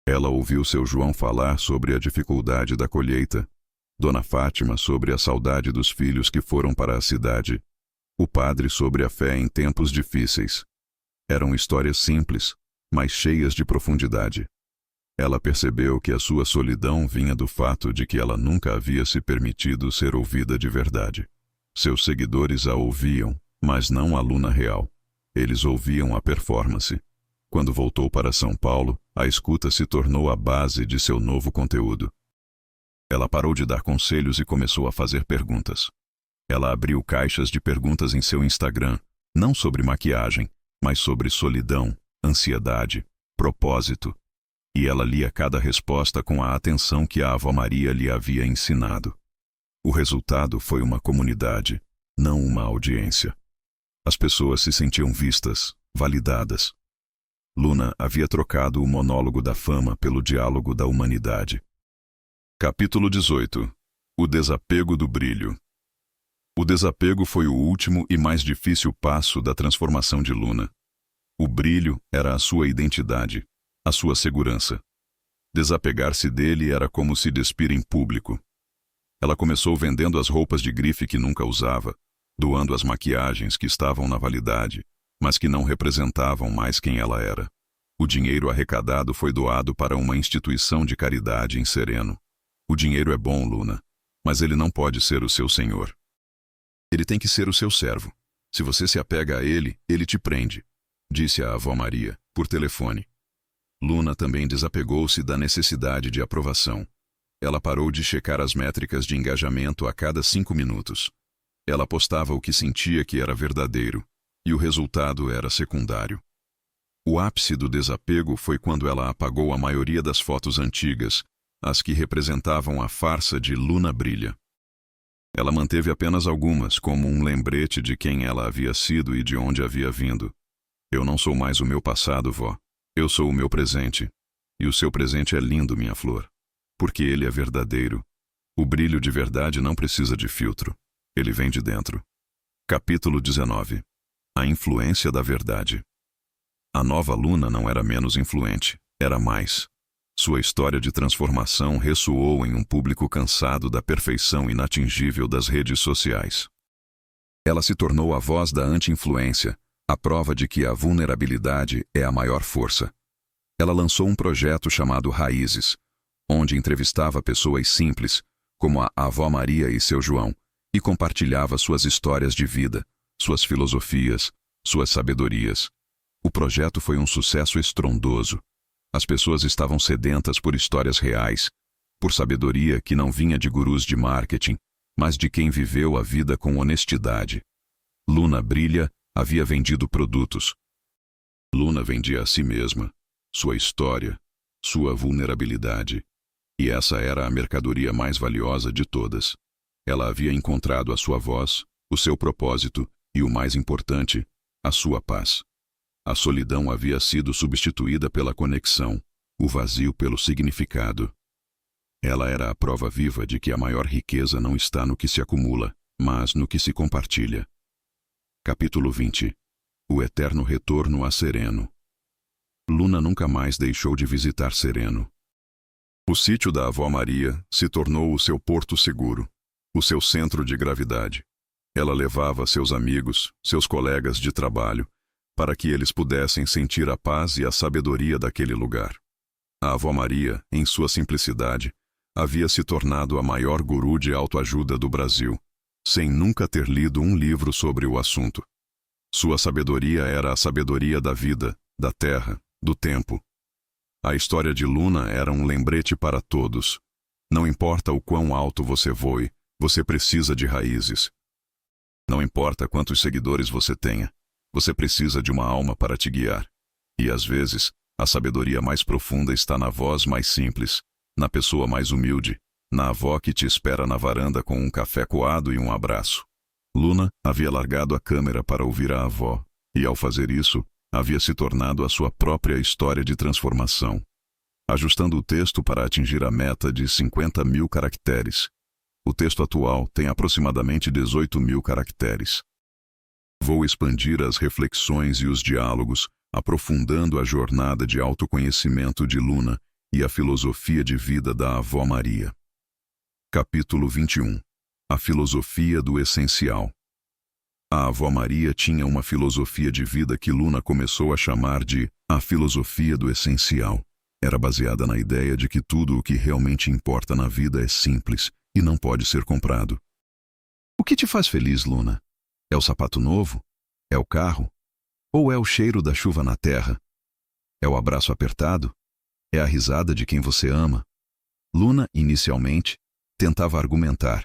Ela ouviu seu João falar sobre a dificuldade da colheita, Dona Fátima sobre a saudade dos filhos que foram para a cidade, O padre sobre a fé em tempos difíceis. Eram histórias simples, mas cheias de profundidade. Ela percebeu que a sua solidão vinha do fato de que ela nunca havia se permitido ser ouvida de verdade. Seus seguidores a ouviam, mas não a Luna real. Eles ouviam a performance. Quando voltou para São Paulo, a escuta se tornou a base de seu novo conteúdo. Ela parou de dar conselhos e começou a fazer perguntas. Ela abriu caixas de perguntas em seu Instagram, não sobre maquiagem, mas sobre solidão, ansiedade, propósito. E ela lia cada resposta com a atenção que a Avó Maria lhe havia ensinado. O resultado foi uma comunidade, não uma audiência. As pessoas se sentiam vistas, validadas. Luna havia trocado o monólogo da fama pelo diálogo da humanidade. Capítulo 18. O desapego do brilho. O desapego foi o último e mais difícil passo da transformação de Luna. O brilho era a sua identidade, a sua segurança. Desapegar-se dele era como se despir em público. Ela começou vendendo as roupas de grife que nunca usava, doando as maquiagens que estavam na validade, mas que não representavam mais quem ela era. O dinheiro arrecadado foi doado para uma instituição de caridade em Sereno. O dinheiro é bom, Luna, mas ele não pode ser o seu senhor. Ele tem que ser o seu servo. Se você se apega a ele, ele te prende, disse a Avó Maria, por telefone. Luna também desapegou-se da necessidade de aprovação. Ela parou de checar as métricas de engajamento a cada 5 minutos. Ela postava o que sentia que era verdadeiro, e o resultado era secundário. O ápice do desapego foi quando ela apagou a maioria das fotos antigas, as que representavam a farsa de Luna Brilha. Ela manteve apenas algumas, como um lembrete de quem ela havia sido e de onde havia vindo. Eu não sou mais o meu passado, vó. Eu sou o meu presente. E o seu presente é lindo, minha flor. Porque ele é verdadeiro. O brilho de verdade não precisa de filtro. Ele vem de dentro. Capítulo 19. A influência da verdade. A nova Luna não era menos influente, era mais. Sua história de transformação ressoou em um público cansado da perfeição inatingível das redes sociais. Ela se tornou a voz da anti-influência, a prova de que a vulnerabilidade é a maior força. Ela lançou um projeto chamado Raízes, onde entrevistava pessoas simples, como a Avó Maria e seu João, e compartilhava suas histórias de vida, suas filosofias, suas sabedorias. O projeto foi um sucesso estrondoso. As pessoas estavam sedentas por histórias reais, por sabedoria que não vinha de gurus de marketing, mas de quem viveu a vida com honestidade. Luna Brilha havia vendido produtos. Luna vendia a si mesma, sua história, sua vulnerabilidade. E essa era a mercadoria mais valiosa de todas. Ela havia encontrado a sua voz, o seu propósito e, o mais importante, a sua paz. A solidão havia sido substituída pela conexão, o vazio pelo significado. Ela era a prova viva de que a maior riqueza não está no que se acumula, mas no que se compartilha. Capítulo 20. O eterno retorno a Sereno. Luna nunca mais deixou de visitar Sereno. O sítio da Avó Maria se tornou o seu porto seguro, o seu centro de gravidade. Ela levava seus amigos, seus colegas de trabalho, para que eles pudessem sentir a paz e a sabedoria daquele lugar. A Avó Maria, em sua simplicidade, havia se tornado a maior guru de autoajuda do Brasil, sem nunca ter lido um livro sobre o assunto. Sua sabedoria era a sabedoria da vida, da terra, do tempo. A história de Luna era um lembrete para todos. Não importa o quão alto você voe, você precisa de raízes. Não importa quantos seguidores você tenha, você precisa de uma alma para te guiar. E às vezes, a sabedoria mais profunda está na voz mais simples, na pessoa mais humilde, na avó que te espera na varanda com um café coado e um abraço. Luna havia largado a câmera para ouvir a avó, e ao fazer isso, havia se tornado a sua própria história de transformação. Ajustando o texto para atingir a meta de 50.000 caracteres. O texto atual tem aproximadamente 18.000 caracteres. Vou expandir as reflexões e os diálogos, aprofundando a jornada de autoconhecimento de Luna e a filosofia de vida da Avó Maria. Capítulo 21. A filosofia do essencial. A avó Maria tinha uma filosofia de vida que Luna começou a chamar de a filosofia do essencial. Era baseada na ideia de que tudo o que realmente importa na vida é simples e não pode ser comprado. O que te faz feliz, Luna? É o sapato novo? É o carro? Ou é o cheiro da chuva na terra? É o abraço apertado? É a risada de quem você ama? Luna, inicialmente, tentava argumentar,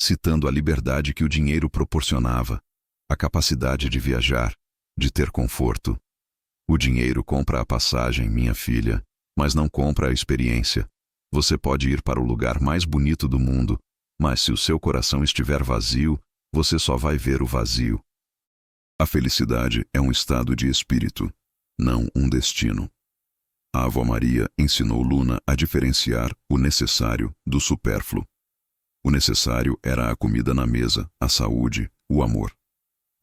citando a liberdade que o dinheiro proporcionava, a capacidade de viajar, de ter conforto. O dinheiro compra a passagem, minha filha, mas não compra a experiência. Você pode ir para o lugar mais bonito do mundo, mas se o seu coração estiver vazio, você só vai ver o vazio. A felicidade é um estado de espírito, não um destino. A avó Maria ensinou Luna a diferenciar o necessário do supérfluo. O necessário era a comida na mesa, a saúde, o amor.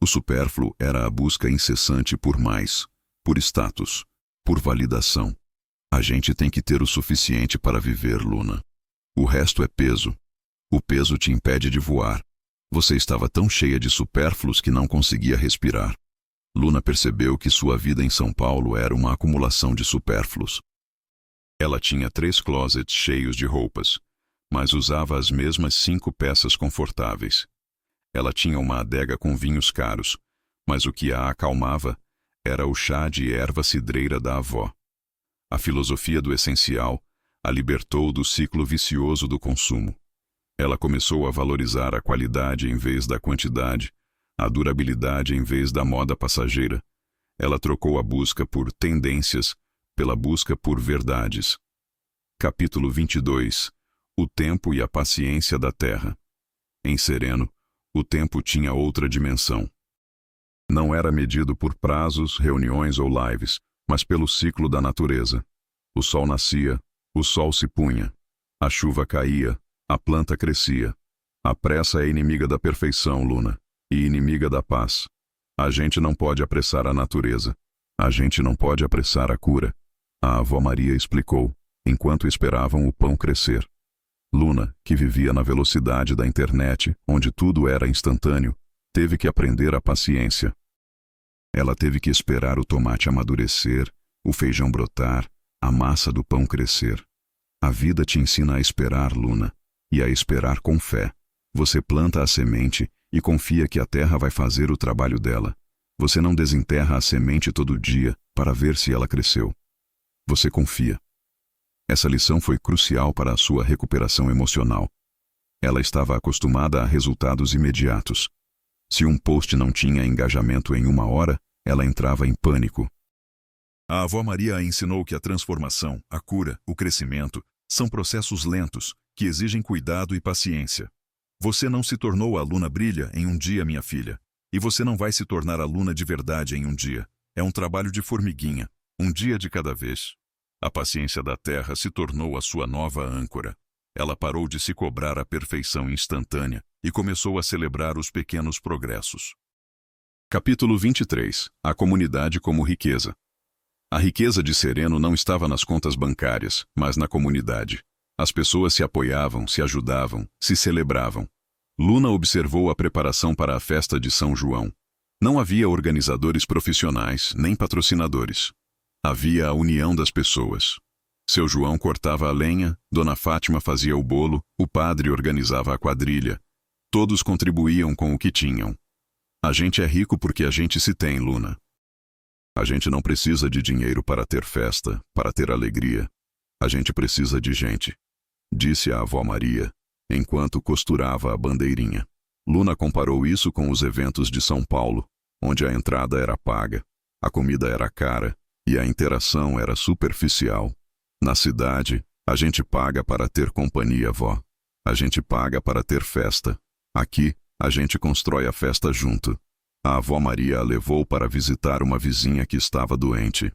O supérfluo era a busca incessante por mais, por status, por validação. A gente tem que ter o suficiente para viver, Luna. O resto é peso. O peso te impede de voar. Você estava tão cheia de supérfluos que não conseguia respirar. Luna percebeu que sua vida em São Paulo era uma acumulação de supérfluos. Ela tinha 3 closets cheios de roupas, mas usava as mesmas 5 peças confortáveis. Ela tinha uma adega com vinhos caros, mas o que a acalmava era o chá de erva cidreira da avó. A filosofia do essencial a libertou do ciclo vicioso do consumo. Ela começou a valorizar a qualidade em vez da quantidade, a durabilidade em vez da moda passageira. Ela trocou a busca por tendências pela busca por verdades. Capítulo 22. O tempo e a paciência da terra. Em Sereno, o tempo tinha outra dimensão. Não era medido por prazos, reuniões ou lives, mas pelo ciclo da natureza. O sol nascia, o sol se punha. A chuva caía, a planta crescia. A pressa é inimiga da perfeição, Luna, e inimiga da paz. A gente não pode apressar a natureza. A gente não pode apressar a cura. A avó Maria explicou, enquanto esperavam o pão crescer. Luna, que vivia na velocidade da internet, onde tudo era instantâneo, teve que aprender a paciência. Ela teve que esperar o tomate amadurecer, o feijão brotar, a massa do pão crescer. A vida te ensina a esperar, Luna, e a esperar com fé. Você planta a semente e confia que a terra vai fazer o trabalho dela. Você não desenterra a semente todo dia para ver se ela cresceu. Você confia. Essa lição foi crucial para a sua recuperação emocional. Ela estava acostumada a resultados imediatos. Se um post não tinha engajamento em 1 hora, ela entrava em pânico. A avó Maria a ensinou que a transformação, a cura, o crescimento, são processos lentos, que exigem cuidado e paciência. Você não se tornou a Luna Brilha em um dia, minha filha. E você não vai se tornar a Luna de verdade em um dia. É um trabalho de formiguinha, um dia de cada vez. A paciência da terra se tornou a sua nova âncora. Ela parou de se cobrar a perfeição instantânea e começou a celebrar os pequenos progressos. Capítulo 23. A comunidade como riqueza. A riqueza de Sereno não estava nas contas bancárias, mas na comunidade. As pessoas se apoiavam, se ajudavam, se celebravam. Luna observou a preparação para a festa de São João. Não havia organizadores profissionais, nem patrocinadores. Havia a união das pessoas. Seu João cortava a lenha, Dona Fátima fazia o bolo, o padre organizava a quadrilha. Todos contribuíam com o que tinham. A gente é rico porque a gente se tem, Luna. A gente não precisa de dinheiro para ter festa, para ter alegria. A gente precisa de gente, disse a avó Maria, enquanto costurava a bandeirinha. Luna comparou isso com os eventos de São Paulo, onde a entrada era paga, a comida era cara e a interação era superficial. Na cidade, a gente paga para ter companhia, vó. A gente paga para ter festa. Aqui, a gente constrói a festa junto. A avó Maria a levou para visitar uma vizinha que estava doente.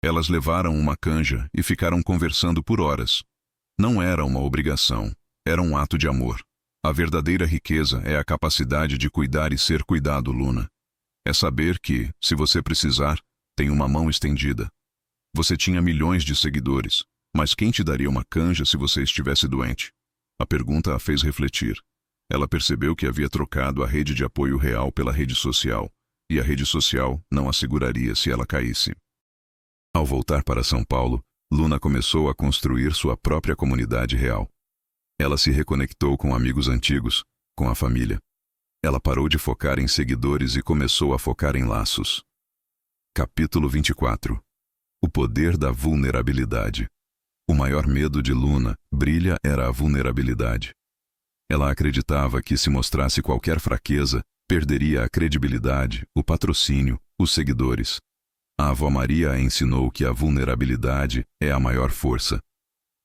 Elas levaram uma canja e ficaram conversando por horas. Não era uma obrigação, era um ato de amor. A verdadeira riqueza é a capacidade de cuidar e ser cuidado, Luna. É saber que, se você precisar, tem uma mão estendida. Você tinha milhões de seguidores, mas quem te daria uma canja se você estivesse doente? A pergunta a fez refletir. Ela percebeu que havia trocado a rede de apoio real pela rede social, e a rede social não a seguraria se ela caísse. Ao voltar para São Paulo, Luna começou a construir sua própria comunidade real. Ela se reconectou com amigos antigos, com a família. Ela parou de focar em seguidores e começou a focar em laços. Capítulo 24. O poder da vulnerabilidade. O maior medo de Luna Brilha era a vulnerabilidade. Ela acreditava que se mostrasse qualquer fraqueza, perderia a credibilidade, o patrocínio, os seguidores. A avó Maria a ensinou que a vulnerabilidade é a maior força.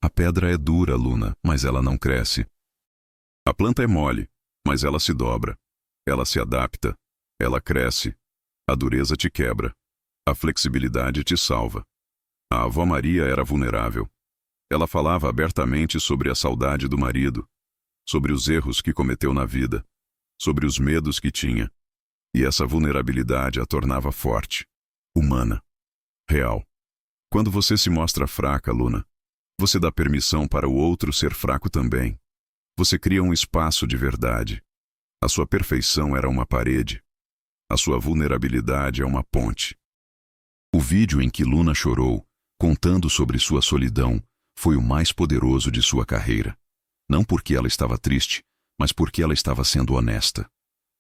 A pedra é dura, Luna, mas ela não cresce. A planta é mole, mas ela se dobra. Ela se adapta. Ela cresce. A dureza te quebra. A flexibilidade te salva. A avó Maria era vulnerável. Ela falava abertamente sobre a saudade do marido, sobre os erros que cometeu na vida, sobre os medos que tinha. E essa vulnerabilidade a tornava forte, humana, real. Quando você se mostra fraca, Luna, você dá permissão para o outro ser fraco também. Você cria um espaço de verdade. A sua perfeição era uma parede. A sua vulnerabilidade é uma ponte. O vídeo em que Luna chorou, contando sobre sua solidão, foi o mais poderoso de sua carreira. Não porque ela estava triste, mas porque ela estava sendo honesta.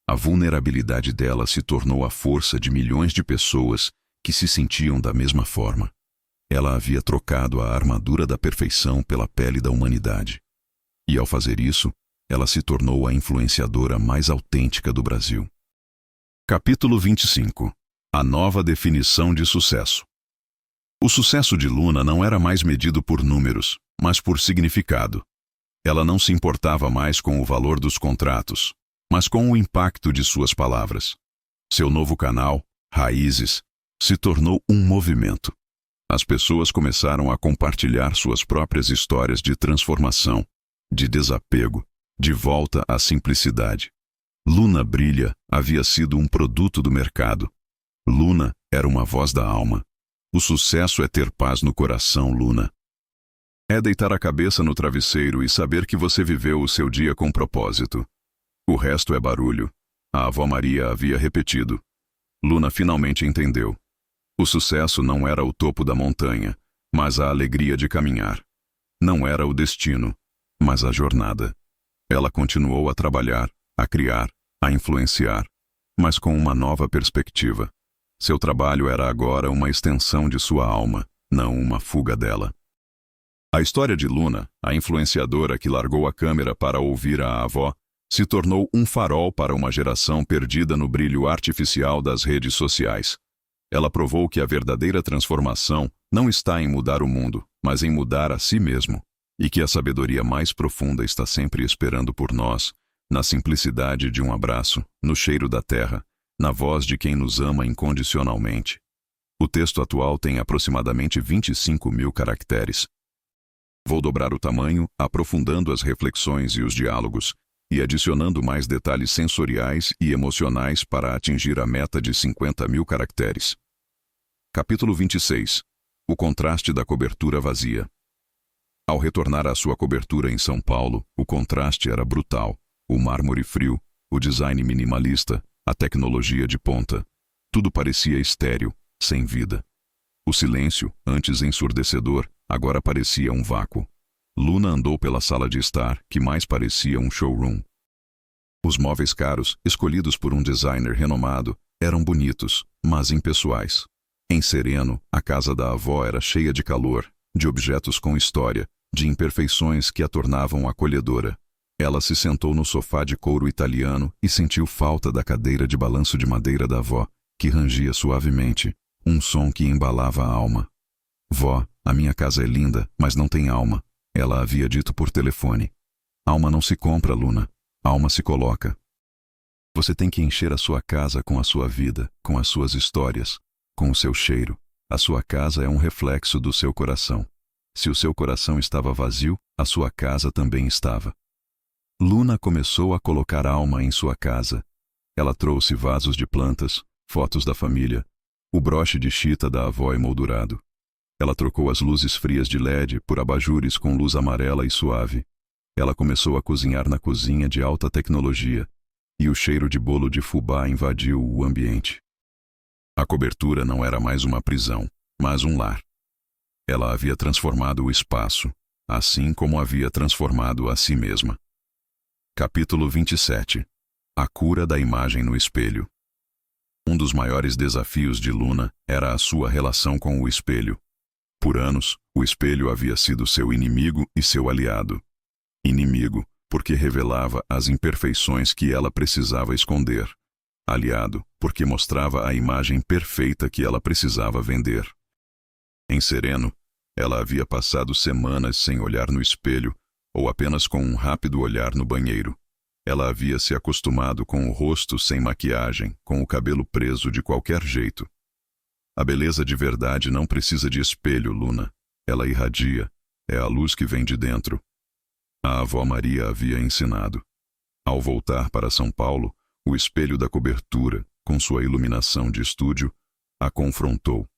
A vulnerabilidade dela se tornou a força de milhões de pessoas que se sentiam da mesma forma. Ela havia trocado a armadura da perfeição pela pele da humanidade. E ao fazer isso, ela se tornou a influenciadora mais autêntica do Brasil. Capítulo 25. A nova definição de sucesso. O sucesso de Luna não era mais medido por números, mas por significado. Ela não se importava mais com o valor dos contratos, mas com o impacto de suas palavras. Seu novo canal, Raízes, se tornou um movimento. As pessoas começaram a compartilhar suas próprias histórias de transformação, de desapego, de volta à simplicidade. Luna Brilha havia sido um produto do mercado. Luna era uma voz da alma. O sucesso é ter paz no coração, Luna. É deitar a cabeça no travesseiro e saber que você viveu o seu dia com propósito. O resto é barulho. A avó Maria havia repetido. Luna finalmente entendeu. O sucesso não era o topo da montanha, mas a alegria de caminhar. Não era o destino, mas a jornada. Ela continuou a trabalhar, a criar, a influenciar, mas com uma nova perspectiva. Seu trabalho era agora uma extensão de sua alma, não uma fuga dela. A história de Luna, a influenciadora que largou a câmera para ouvir a avó, se tornou um farol para uma geração perdida no brilho artificial das redes sociais. Ela provou que a verdadeira transformação não está em mudar o mundo, mas em mudar a si mesmo, e que a sabedoria mais profunda está sempre esperando por nós, na simplicidade de um abraço, no cheiro da terra, na voz de quem nos ama incondicionalmente. O texto atual tem aproximadamente 25.000 caracteres. Vou dobrar o tamanho, aprofundando as reflexões e os diálogos, e adicionando mais detalhes sensoriais e emocionais para atingir a meta de 50.000 caracteres. Capítulo 26. O contraste da cobertura vazia. Ao retornar à sua cobertura em São Paulo, o contraste era brutal. O mármore frio, o design minimalista, a tecnologia de ponta. Tudo parecia estéril, sem vida. O silêncio, antes ensurdecedor, agora parecia um vácuo. Luna andou pela sala de estar, que mais parecia um showroom. Os móveis caros, escolhidos por um designer renomado, eram bonitos, mas impessoais. Em sereno, a casa da avó era cheia de calor, de objetos com história, de imperfeições que a tornavam acolhedora. Ela se sentou no sofá de couro italiano e sentiu falta da cadeira de balanço de madeira da avó, que rangia suavemente, um som que embalava a alma. Vó, a minha casa é linda, mas não tem alma, ela havia dito por telefone. Alma não se compra, Luna. Alma se coloca. Você tem que encher a sua casa com a sua vida, com as suas histórias, com o seu cheiro. A sua casa é um reflexo do seu coração. Se o seu coração estava vazio, a sua casa também estava. Luna começou a colocar alma em sua casa. Ela trouxe vasos de plantas, fotos da família, o broche de chita da avó emoldurado. Ela trocou as luzes frias de LED por abajures com luz amarela e suave. Ela começou a cozinhar na cozinha de alta tecnologia, e o cheiro de bolo de fubá invadiu o ambiente. A cobertura não era mais uma prisão, mas um lar. Ela havia transformado o espaço, assim como havia transformado a si mesma. Capítulo 27. A cura da imagem no espelho. Um dos maiores desafios de Luna era a sua relação com o espelho. Por anos, o espelho havia sido seu inimigo e seu aliado. Inimigo, porque revelava as imperfeições que ela precisava esconder. Aliado, porque mostrava a imagem perfeita que ela precisava vender. Em sereno, ela havia passado semanas sem olhar no espelho, ou apenas com um rápido olhar no banheiro. Ela havia se acostumado com o rosto sem maquiagem, com o cabelo preso de qualquer jeito. A beleza de verdade não precisa de espelho, Luna. Ela irradia. É a luz que vem de dentro. A avó Maria havia ensinado. Ao voltar para São Paulo, o espelho da cobertura, com sua iluminação de estúdio, a confrontou.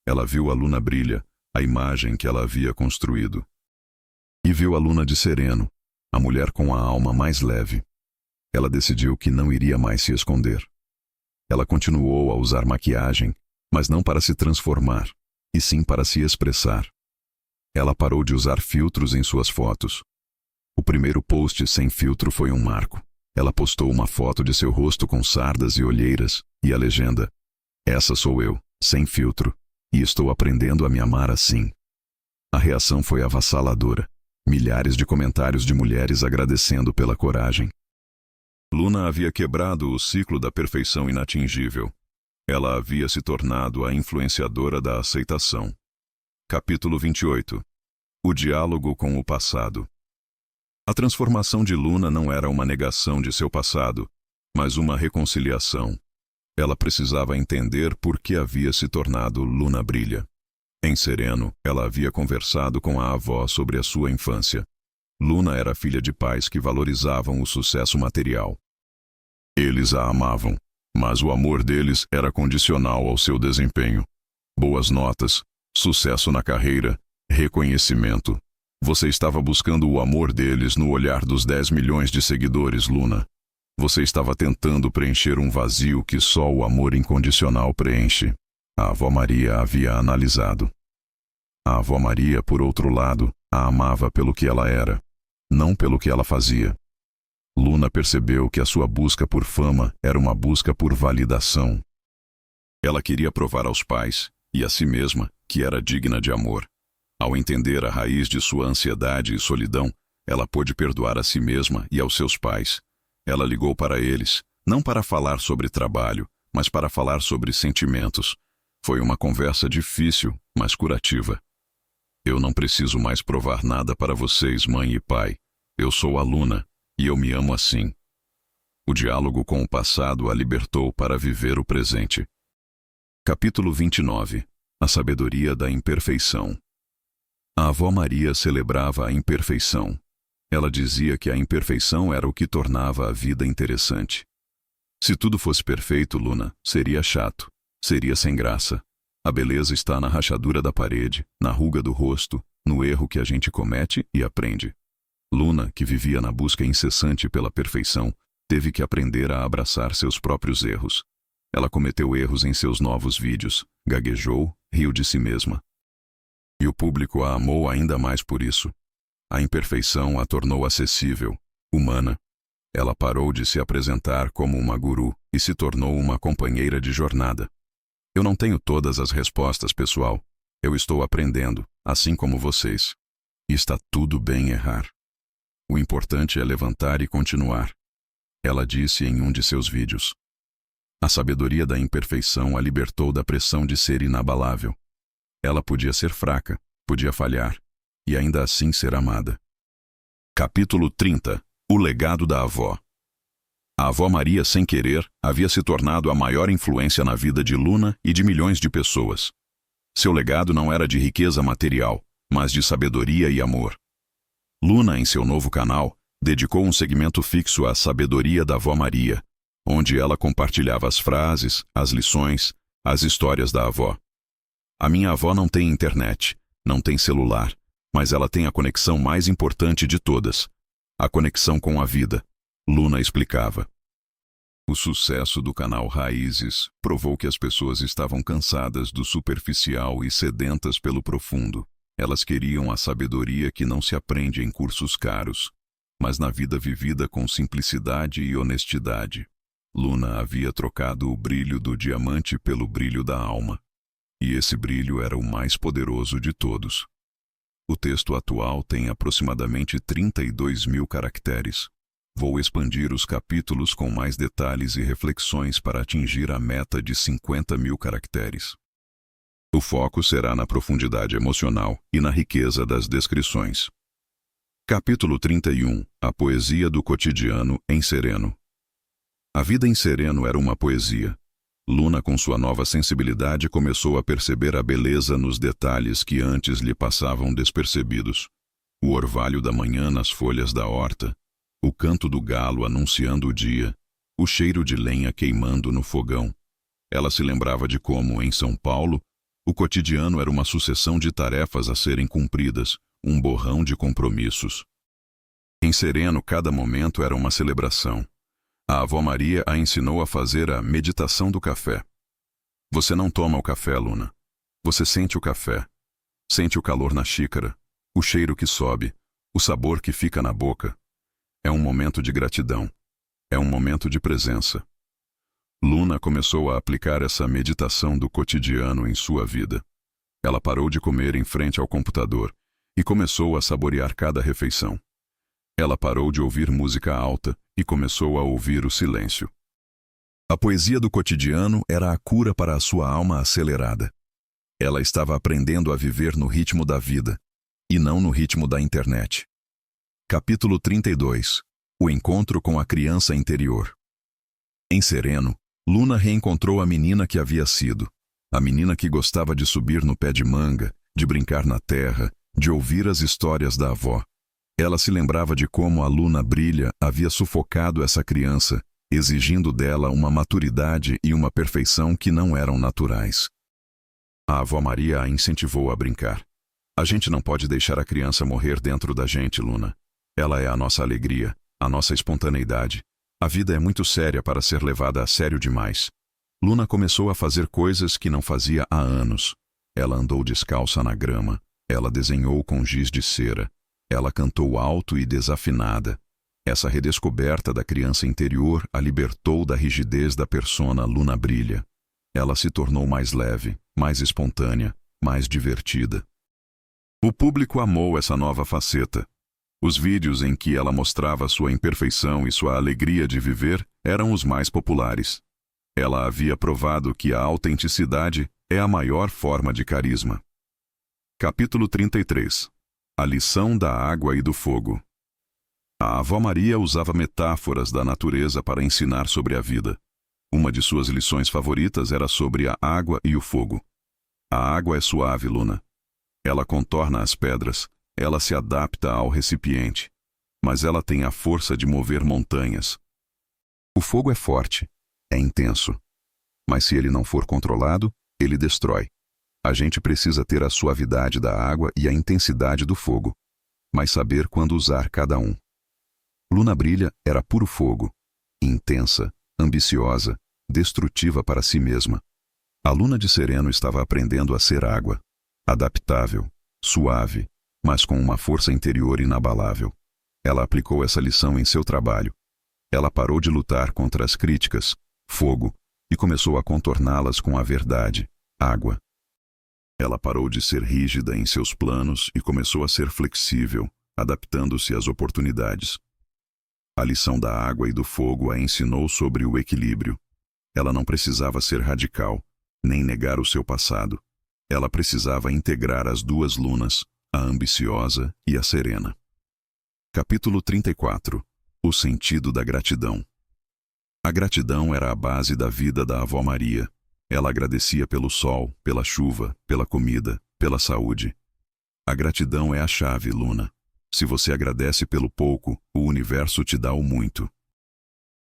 Ela viu a Luna Brilha, a imagem que ela havia construído. E viu a Luna de sereno, a mulher com a alma mais leve. Ela decidiu que não iria mais se esconder. Ela continuou a usar maquiagem, mas não para se transformar, e sim para se expressar. Ela parou de usar filtros em suas fotos. O primeiro post sem filtro foi um marco. Ela postou uma foto de seu rosto com sardas e olheiras, e a legenda: "Essa sou eu, sem filtro, e estou aprendendo a me amar assim." A reação foi avassaladora. Milhares de comentários de mulheres agradecendo pela coragem. Luna havia quebrado o ciclo da perfeição inatingível. Ela havia se tornado a influenciadora da aceitação. Capítulo 28. O diálogo com o passado. A transformação de Luna não era uma negação de seu passado, mas uma reconciliação. Ela precisava entender por que havia se tornado Luna Brilha. Em sereno, ela havia conversado com a avó sobre a sua infância. Luna era filha de pais que valorizavam o sucesso material. Eles a amavam, mas o amor deles era condicional ao seu desempenho. Boas notas, sucesso na carreira, reconhecimento. Você estava buscando o amor deles no olhar dos 10 milhões de seguidores, Luna. Você estava tentando preencher um vazio que só o amor incondicional preenche. A avó Maria havia analisado. A avó Maria, por outro lado, a amava pelo que ela era, não pelo que ela fazia. Luna percebeu que a sua busca por fama era uma busca por validação. Ela queria provar aos pais, e a si mesma, que era digna de amor. Ao entender a raiz de sua ansiedade e solidão, ela pôde perdoar a si mesma e aos seus pais. Ela ligou para eles, não para falar sobre trabalho, mas para falar sobre sentimentos. Foi uma conversa difícil, mas curativa. Eu não preciso mais provar nada para vocês, mãe e pai. Eu sou a Luna, e eu me amo assim. O diálogo com o passado a libertou para viver o presente. Capítulo 29. A sabedoria da imperfeição. A avó Maria celebrava a imperfeição. Ela dizia que a imperfeição era o que tornava a vida interessante. Se tudo fosse perfeito, Luna, seria chato, seria sem graça. A beleza está na rachadura da parede, na ruga do rosto, no erro que a gente comete e aprende. Luna, que vivia na busca incessante pela perfeição, teve que aprender a abraçar seus próprios erros. Ela cometeu erros em seus novos vídeos, gaguejou, riu de si mesma. E o público a amou ainda mais por isso. A imperfeição a tornou acessível, humana. Ela parou de se apresentar como uma guru e se tornou uma companheira de jornada. Eu não tenho todas as respostas, pessoal. Eu estou aprendendo, assim como vocês. E está tudo bem errar. O importante é levantar e continuar. Ela disse em um de seus vídeos. A sabedoria da imperfeição a libertou da pressão de ser inabalável. Ela podia ser fraca, podia falhar, e ainda assim ser amada. Capítulo 30. O legado da avó. A avó Maria, sem querer, havia se tornado a maior influência na vida de Luna e de milhões de pessoas. Seu legado não era de riqueza material, mas de sabedoria e amor. Luna, em seu novo canal, dedicou um segmento fixo à sabedoria da avó Maria, onde ela compartilhava as frases, as lições, as histórias da avó. A minha avó não tem internet, não tem celular, mas ela tem a conexão mais importante de todas, A conexão com a vida, Luna explicava. O sucesso do canal Raízes provou que as pessoas estavam cansadas do superficial e sedentas pelo profundo. Elas queriam a sabedoria que não se aprende em cursos caros, mas na vida vivida com simplicidade e honestidade. Luna havia trocado o brilho do diamante pelo brilho da alma. E esse brilho era o mais poderoso de todos. O texto atual tem aproximadamente 32.000 caracteres. Vou expandir os capítulos com mais detalhes e reflexões para atingir a meta de 50.000 caracteres. O foco será na profundidade emocional e na riqueza das descrições. Capítulo 31. A poesia do cotidiano em Sereno. A vida em Sereno era uma poesia. Luna, com sua nova sensibilidade, começou a perceber a beleza nos detalhes que antes lhe passavam despercebidos. O orvalho da manhã nas folhas da horta, o canto do galo anunciando o dia, o cheiro de lenha queimando no fogão. Ela se lembrava de como, em São Paulo, o cotidiano era uma sucessão de tarefas a serem cumpridas, um borrão de compromissos. Em Sereno, cada momento era uma celebração. A avó Maria a ensinou a fazer a meditação do café. Você não toma o café, Luna. Você sente o café. Sente o calor na xícara, o cheiro que sobe, o sabor que fica na boca. É um momento de gratidão. É um momento de presença. Luna começou a aplicar essa meditação do cotidiano em sua vida. Ela parou de comer em frente ao computador e começou a saborear cada refeição. Ela parou de ouvir música alta e começou a ouvir o silêncio. A poesia do cotidiano era a cura para a sua alma acelerada. Ela estava aprendendo a viver no ritmo da vida, e não no ritmo da internet. Capítulo 32. O encontro com a criança interior. Em Sereno, Luna reencontrou a menina que havia sido. A menina que gostava de subir no pé de manga, de brincar na terra, de ouvir as histórias da avó. Ela se lembrava de como a Luna Brilha havia sufocado essa criança, exigindo dela uma maturidade e uma perfeição que não eram naturais. A avó Maria a incentivou a brincar. A gente não pode deixar a criança morrer dentro da gente, Luna. Ela é a nossa alegria, a nossa espontaneidade. A vida é muito séria para ser levada a sério demais. Luna começou a fazer coisas que não fazia há anos. Ela andou descalça na grama. Ela desenhou com giz de cera. Ela cantou alto e desafinada. Essa redescoberta da criança interior a libertou da rigidez da persona Luna Brilha. Ela se tornou mais leve, mais espontânea, mais divertida. O público amou essa nova faceta. Os vídeos em que ela mostrava sua imperfeição e sua alegria de viver eram os mais populares. Ela havia provado que a autenticidade é a maior forma de carisma. Capítulo 33. A lição da água e do fogo. A avó Maria usava metáforas da natureza para ensinar sobre a vida. Uma de suas lições favoritas era sobre a água e o fogo. A água é suave, Luna. Ela contorna as pedras, ela se adapta ao recipiente, mas ela tem a força de mover montanhas. O fogo é forte, é intenso, mas se ele não for controlado, ele destrói. A gente precisa ter a suavidade da água e a intensidade do fogo, mas saber quando usar cada um. Luna Brilha era puro fogo, intensa, ambiciosa, destrutiva para si mesma. A Luna de Sereno estava aprendendo a ser água, adaptável, suave, mas com uma força interior inabalável. Ela aplicou essa lição em seu trabalho. Ela parou de lutar contra as críticas, fogo, e começou a contorná-las com a verdade, água. Ela parou de ser rígida em seus planos e começou a ser flexível, adaptando-se às oportunidades. A lição da água e do fogo a ensinou sobre o equilíbrio. Ela não precisava ser radical, nem negar o seu passado. Ela precisava integrar as duas lunas, a ambiciosa e a serena. Capítulo 34. O sentido da gratidão. A gratidão era a base da vida da avó Maria. Ela agradecia pelo sol, pela chuva, pela comida, pela saúde. A gratidão é a chave, Luna. Se você agradece pelo pouco, o universo te dá o muito.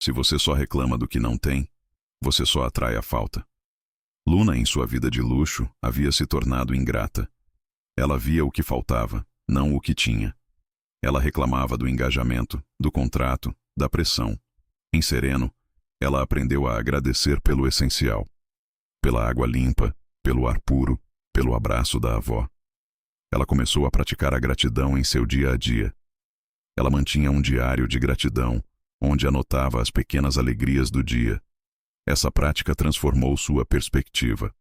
Se você só reclama do que não tem, você só atrai a falta. Luna, em sua vida de luxo, havia se tornado ingrata. Ela via o que faltava, não o que tinha. Ela reclamava do engajamento, do contrato, da pressão. Em sereno, ela aprendeu a agradecer pelo essencial. Pela água limpa, pelo ar puro, pelo abraço da avó. Ela começou a praticar a gratidão em seu dia a dia. Ela mantinha um diário de gratidão, onde anotava as pequenas alegrias do dia. Essa prática transformou sua perspectiva.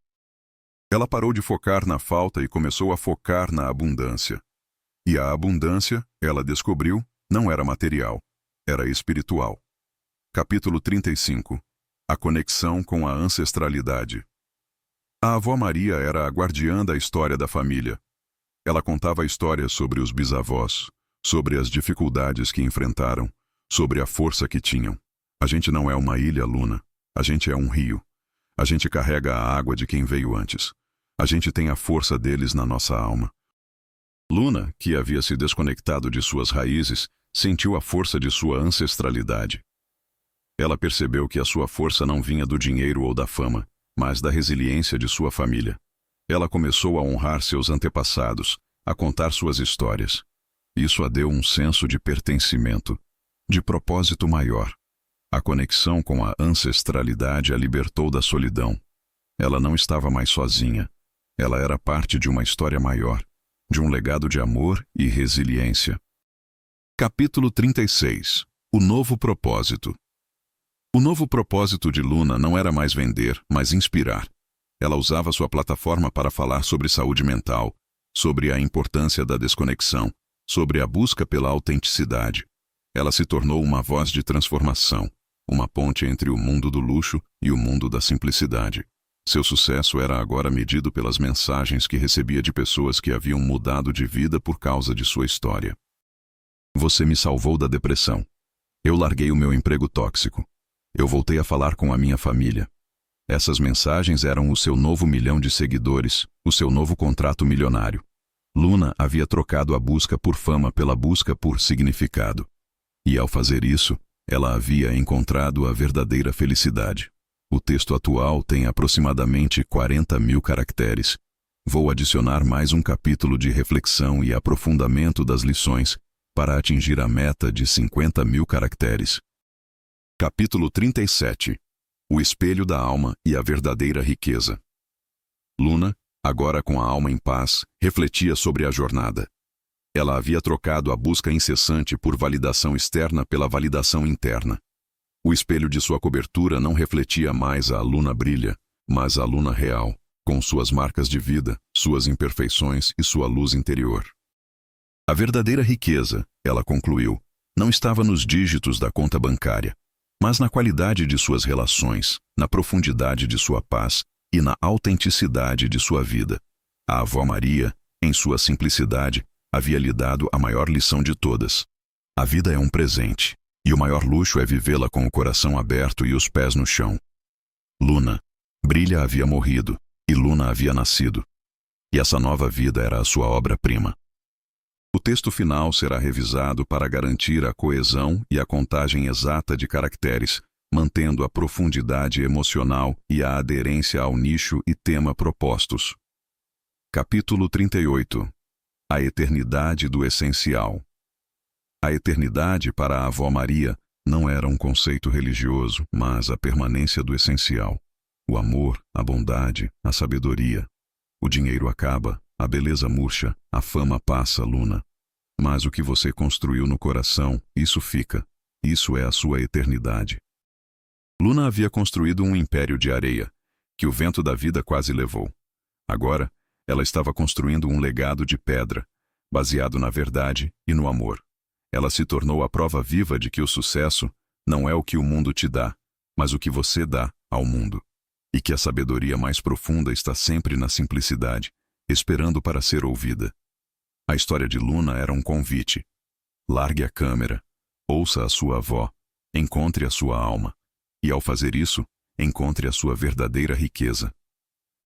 Ela parou de focar na falta e começou a focar na abundância. E a abundância, ela descobriu, não era material, era espiritual. Capítulo 35. A conexão com a ancestralidade. A avó Maria era a guardiã da história da família. Ela contava histórias sobre os bisavós, sobre as dificuldades que enfrentaram, sobre a força que tinham. A gente não é uma ilha, Luna. A gente é um rio. A gente carrega a água de quem veio antes. A gente tem a força deles na nossa alma. Luna, que havia se desconectado de suas raízes, sentiu a força de sua ancestralidade. Ela percebeu que a sua força não vinha do dinheiro ou da fama, mas da resiliência de sua família. Ela começou a honrar seus antepassados, a contar suas histórias. Isso a deu um senso de pertencimento, de propósito maior. A conexão com a ancestralidade a libertou da solidão. Ela não estava mais sozinha. Ela era parte de uma história maior, de um legado de amor e resiliência. Capítulo 36. O novo propósito. O novo propósito de Luna não era mais vender, mas inspirar. Ela usava sua plataforma para falar sobre saúde mental, sobre a importância da desconexão, sobre a busca pela autenticidade. Ela se tornou uma voz de transformação, uma ponte entre o mundo do luxo e o mundo da simplicidade. Seu sucesso era agora medido pelas mensagens que recebia de pessoas que haviam mudado de vida por causa de sua história. Você me salvou da depressão. Eu larguei o meu emprego tóxico. Eu voltei a falar com a minha família. Essas mensagens eram o seu novo 1 milhão de seguidores, o seu novo contrato milionário. Luna havia trocado a busca por fama pela busca por significado. E ao fazer isso, ela havia encontrado a verdadeira felicidade. O texto atual tem aproximadamente 40.000 caracteres. Vou adicionar mais um capítulo de reflexão e aprofundamento das lições para atingir a meta de 50.000 caracteres. Capítulo 37. O espelho da alma e a verdadeira riqueza. Luna, agora com a alma em paz, refletia sobre a jornada. Ela havia trocado a busca incessante por validação externa pela validação interna. O espelho de sua cobertura não refletia mais a Luna Brilha, mas a Luna real, com suas marcas de vida, suas imperfeições e sua luz interior. A verdadeira riqueza, ela concluiu, não estava nos dígitos da conta bancária, mas na qualidade de suas relações, na profundidade de sua paz e na autenticidade de sua vida. A avó Maria, em sua simplicidade, havia lhe dado a maior lição de todas. A vida é um presente, e o maior luxo é vivê-la com o coração aberto e os pés no chão. Luna Brilha havia morrido, e Luna havia nascido. E essa nova vida era a sua obra-prima. O texto final será revisado para garantir a coesão e a contagem exata de caracteres, mantendo a profundidade emocional e a aderência ao nicho e tema propostos. Capítulo 38. A eternidade do essencial. A eternidade para a avó Maria não era um conceito religioso, mas a permanência do essencial. O amor, a bondade, a sabedoria. O dinheiro acaba, a beleza murcha, a fama passa, Luna. Mas o que você construiu no coração, isso fica. Isso é a sua eternidade. Luna havia construído um império de areia, que o vento da vida quase levou. Agora, ela estava construindo um legado de pedra, baseado na verdade e no amor. Ela se tornou a prova viva de que o sucesso não é o que o mundo te dá, mas o que você dá ao mundo. E que a sabedoria mais profunda está sempre na simplicidade, esperando para ser ouvida. A história de Luna era um convite. Largue a câmera, ouça a sua avó, encontre a sua alma. E ao fazer isso, encontre a sua verdadeira riqueza.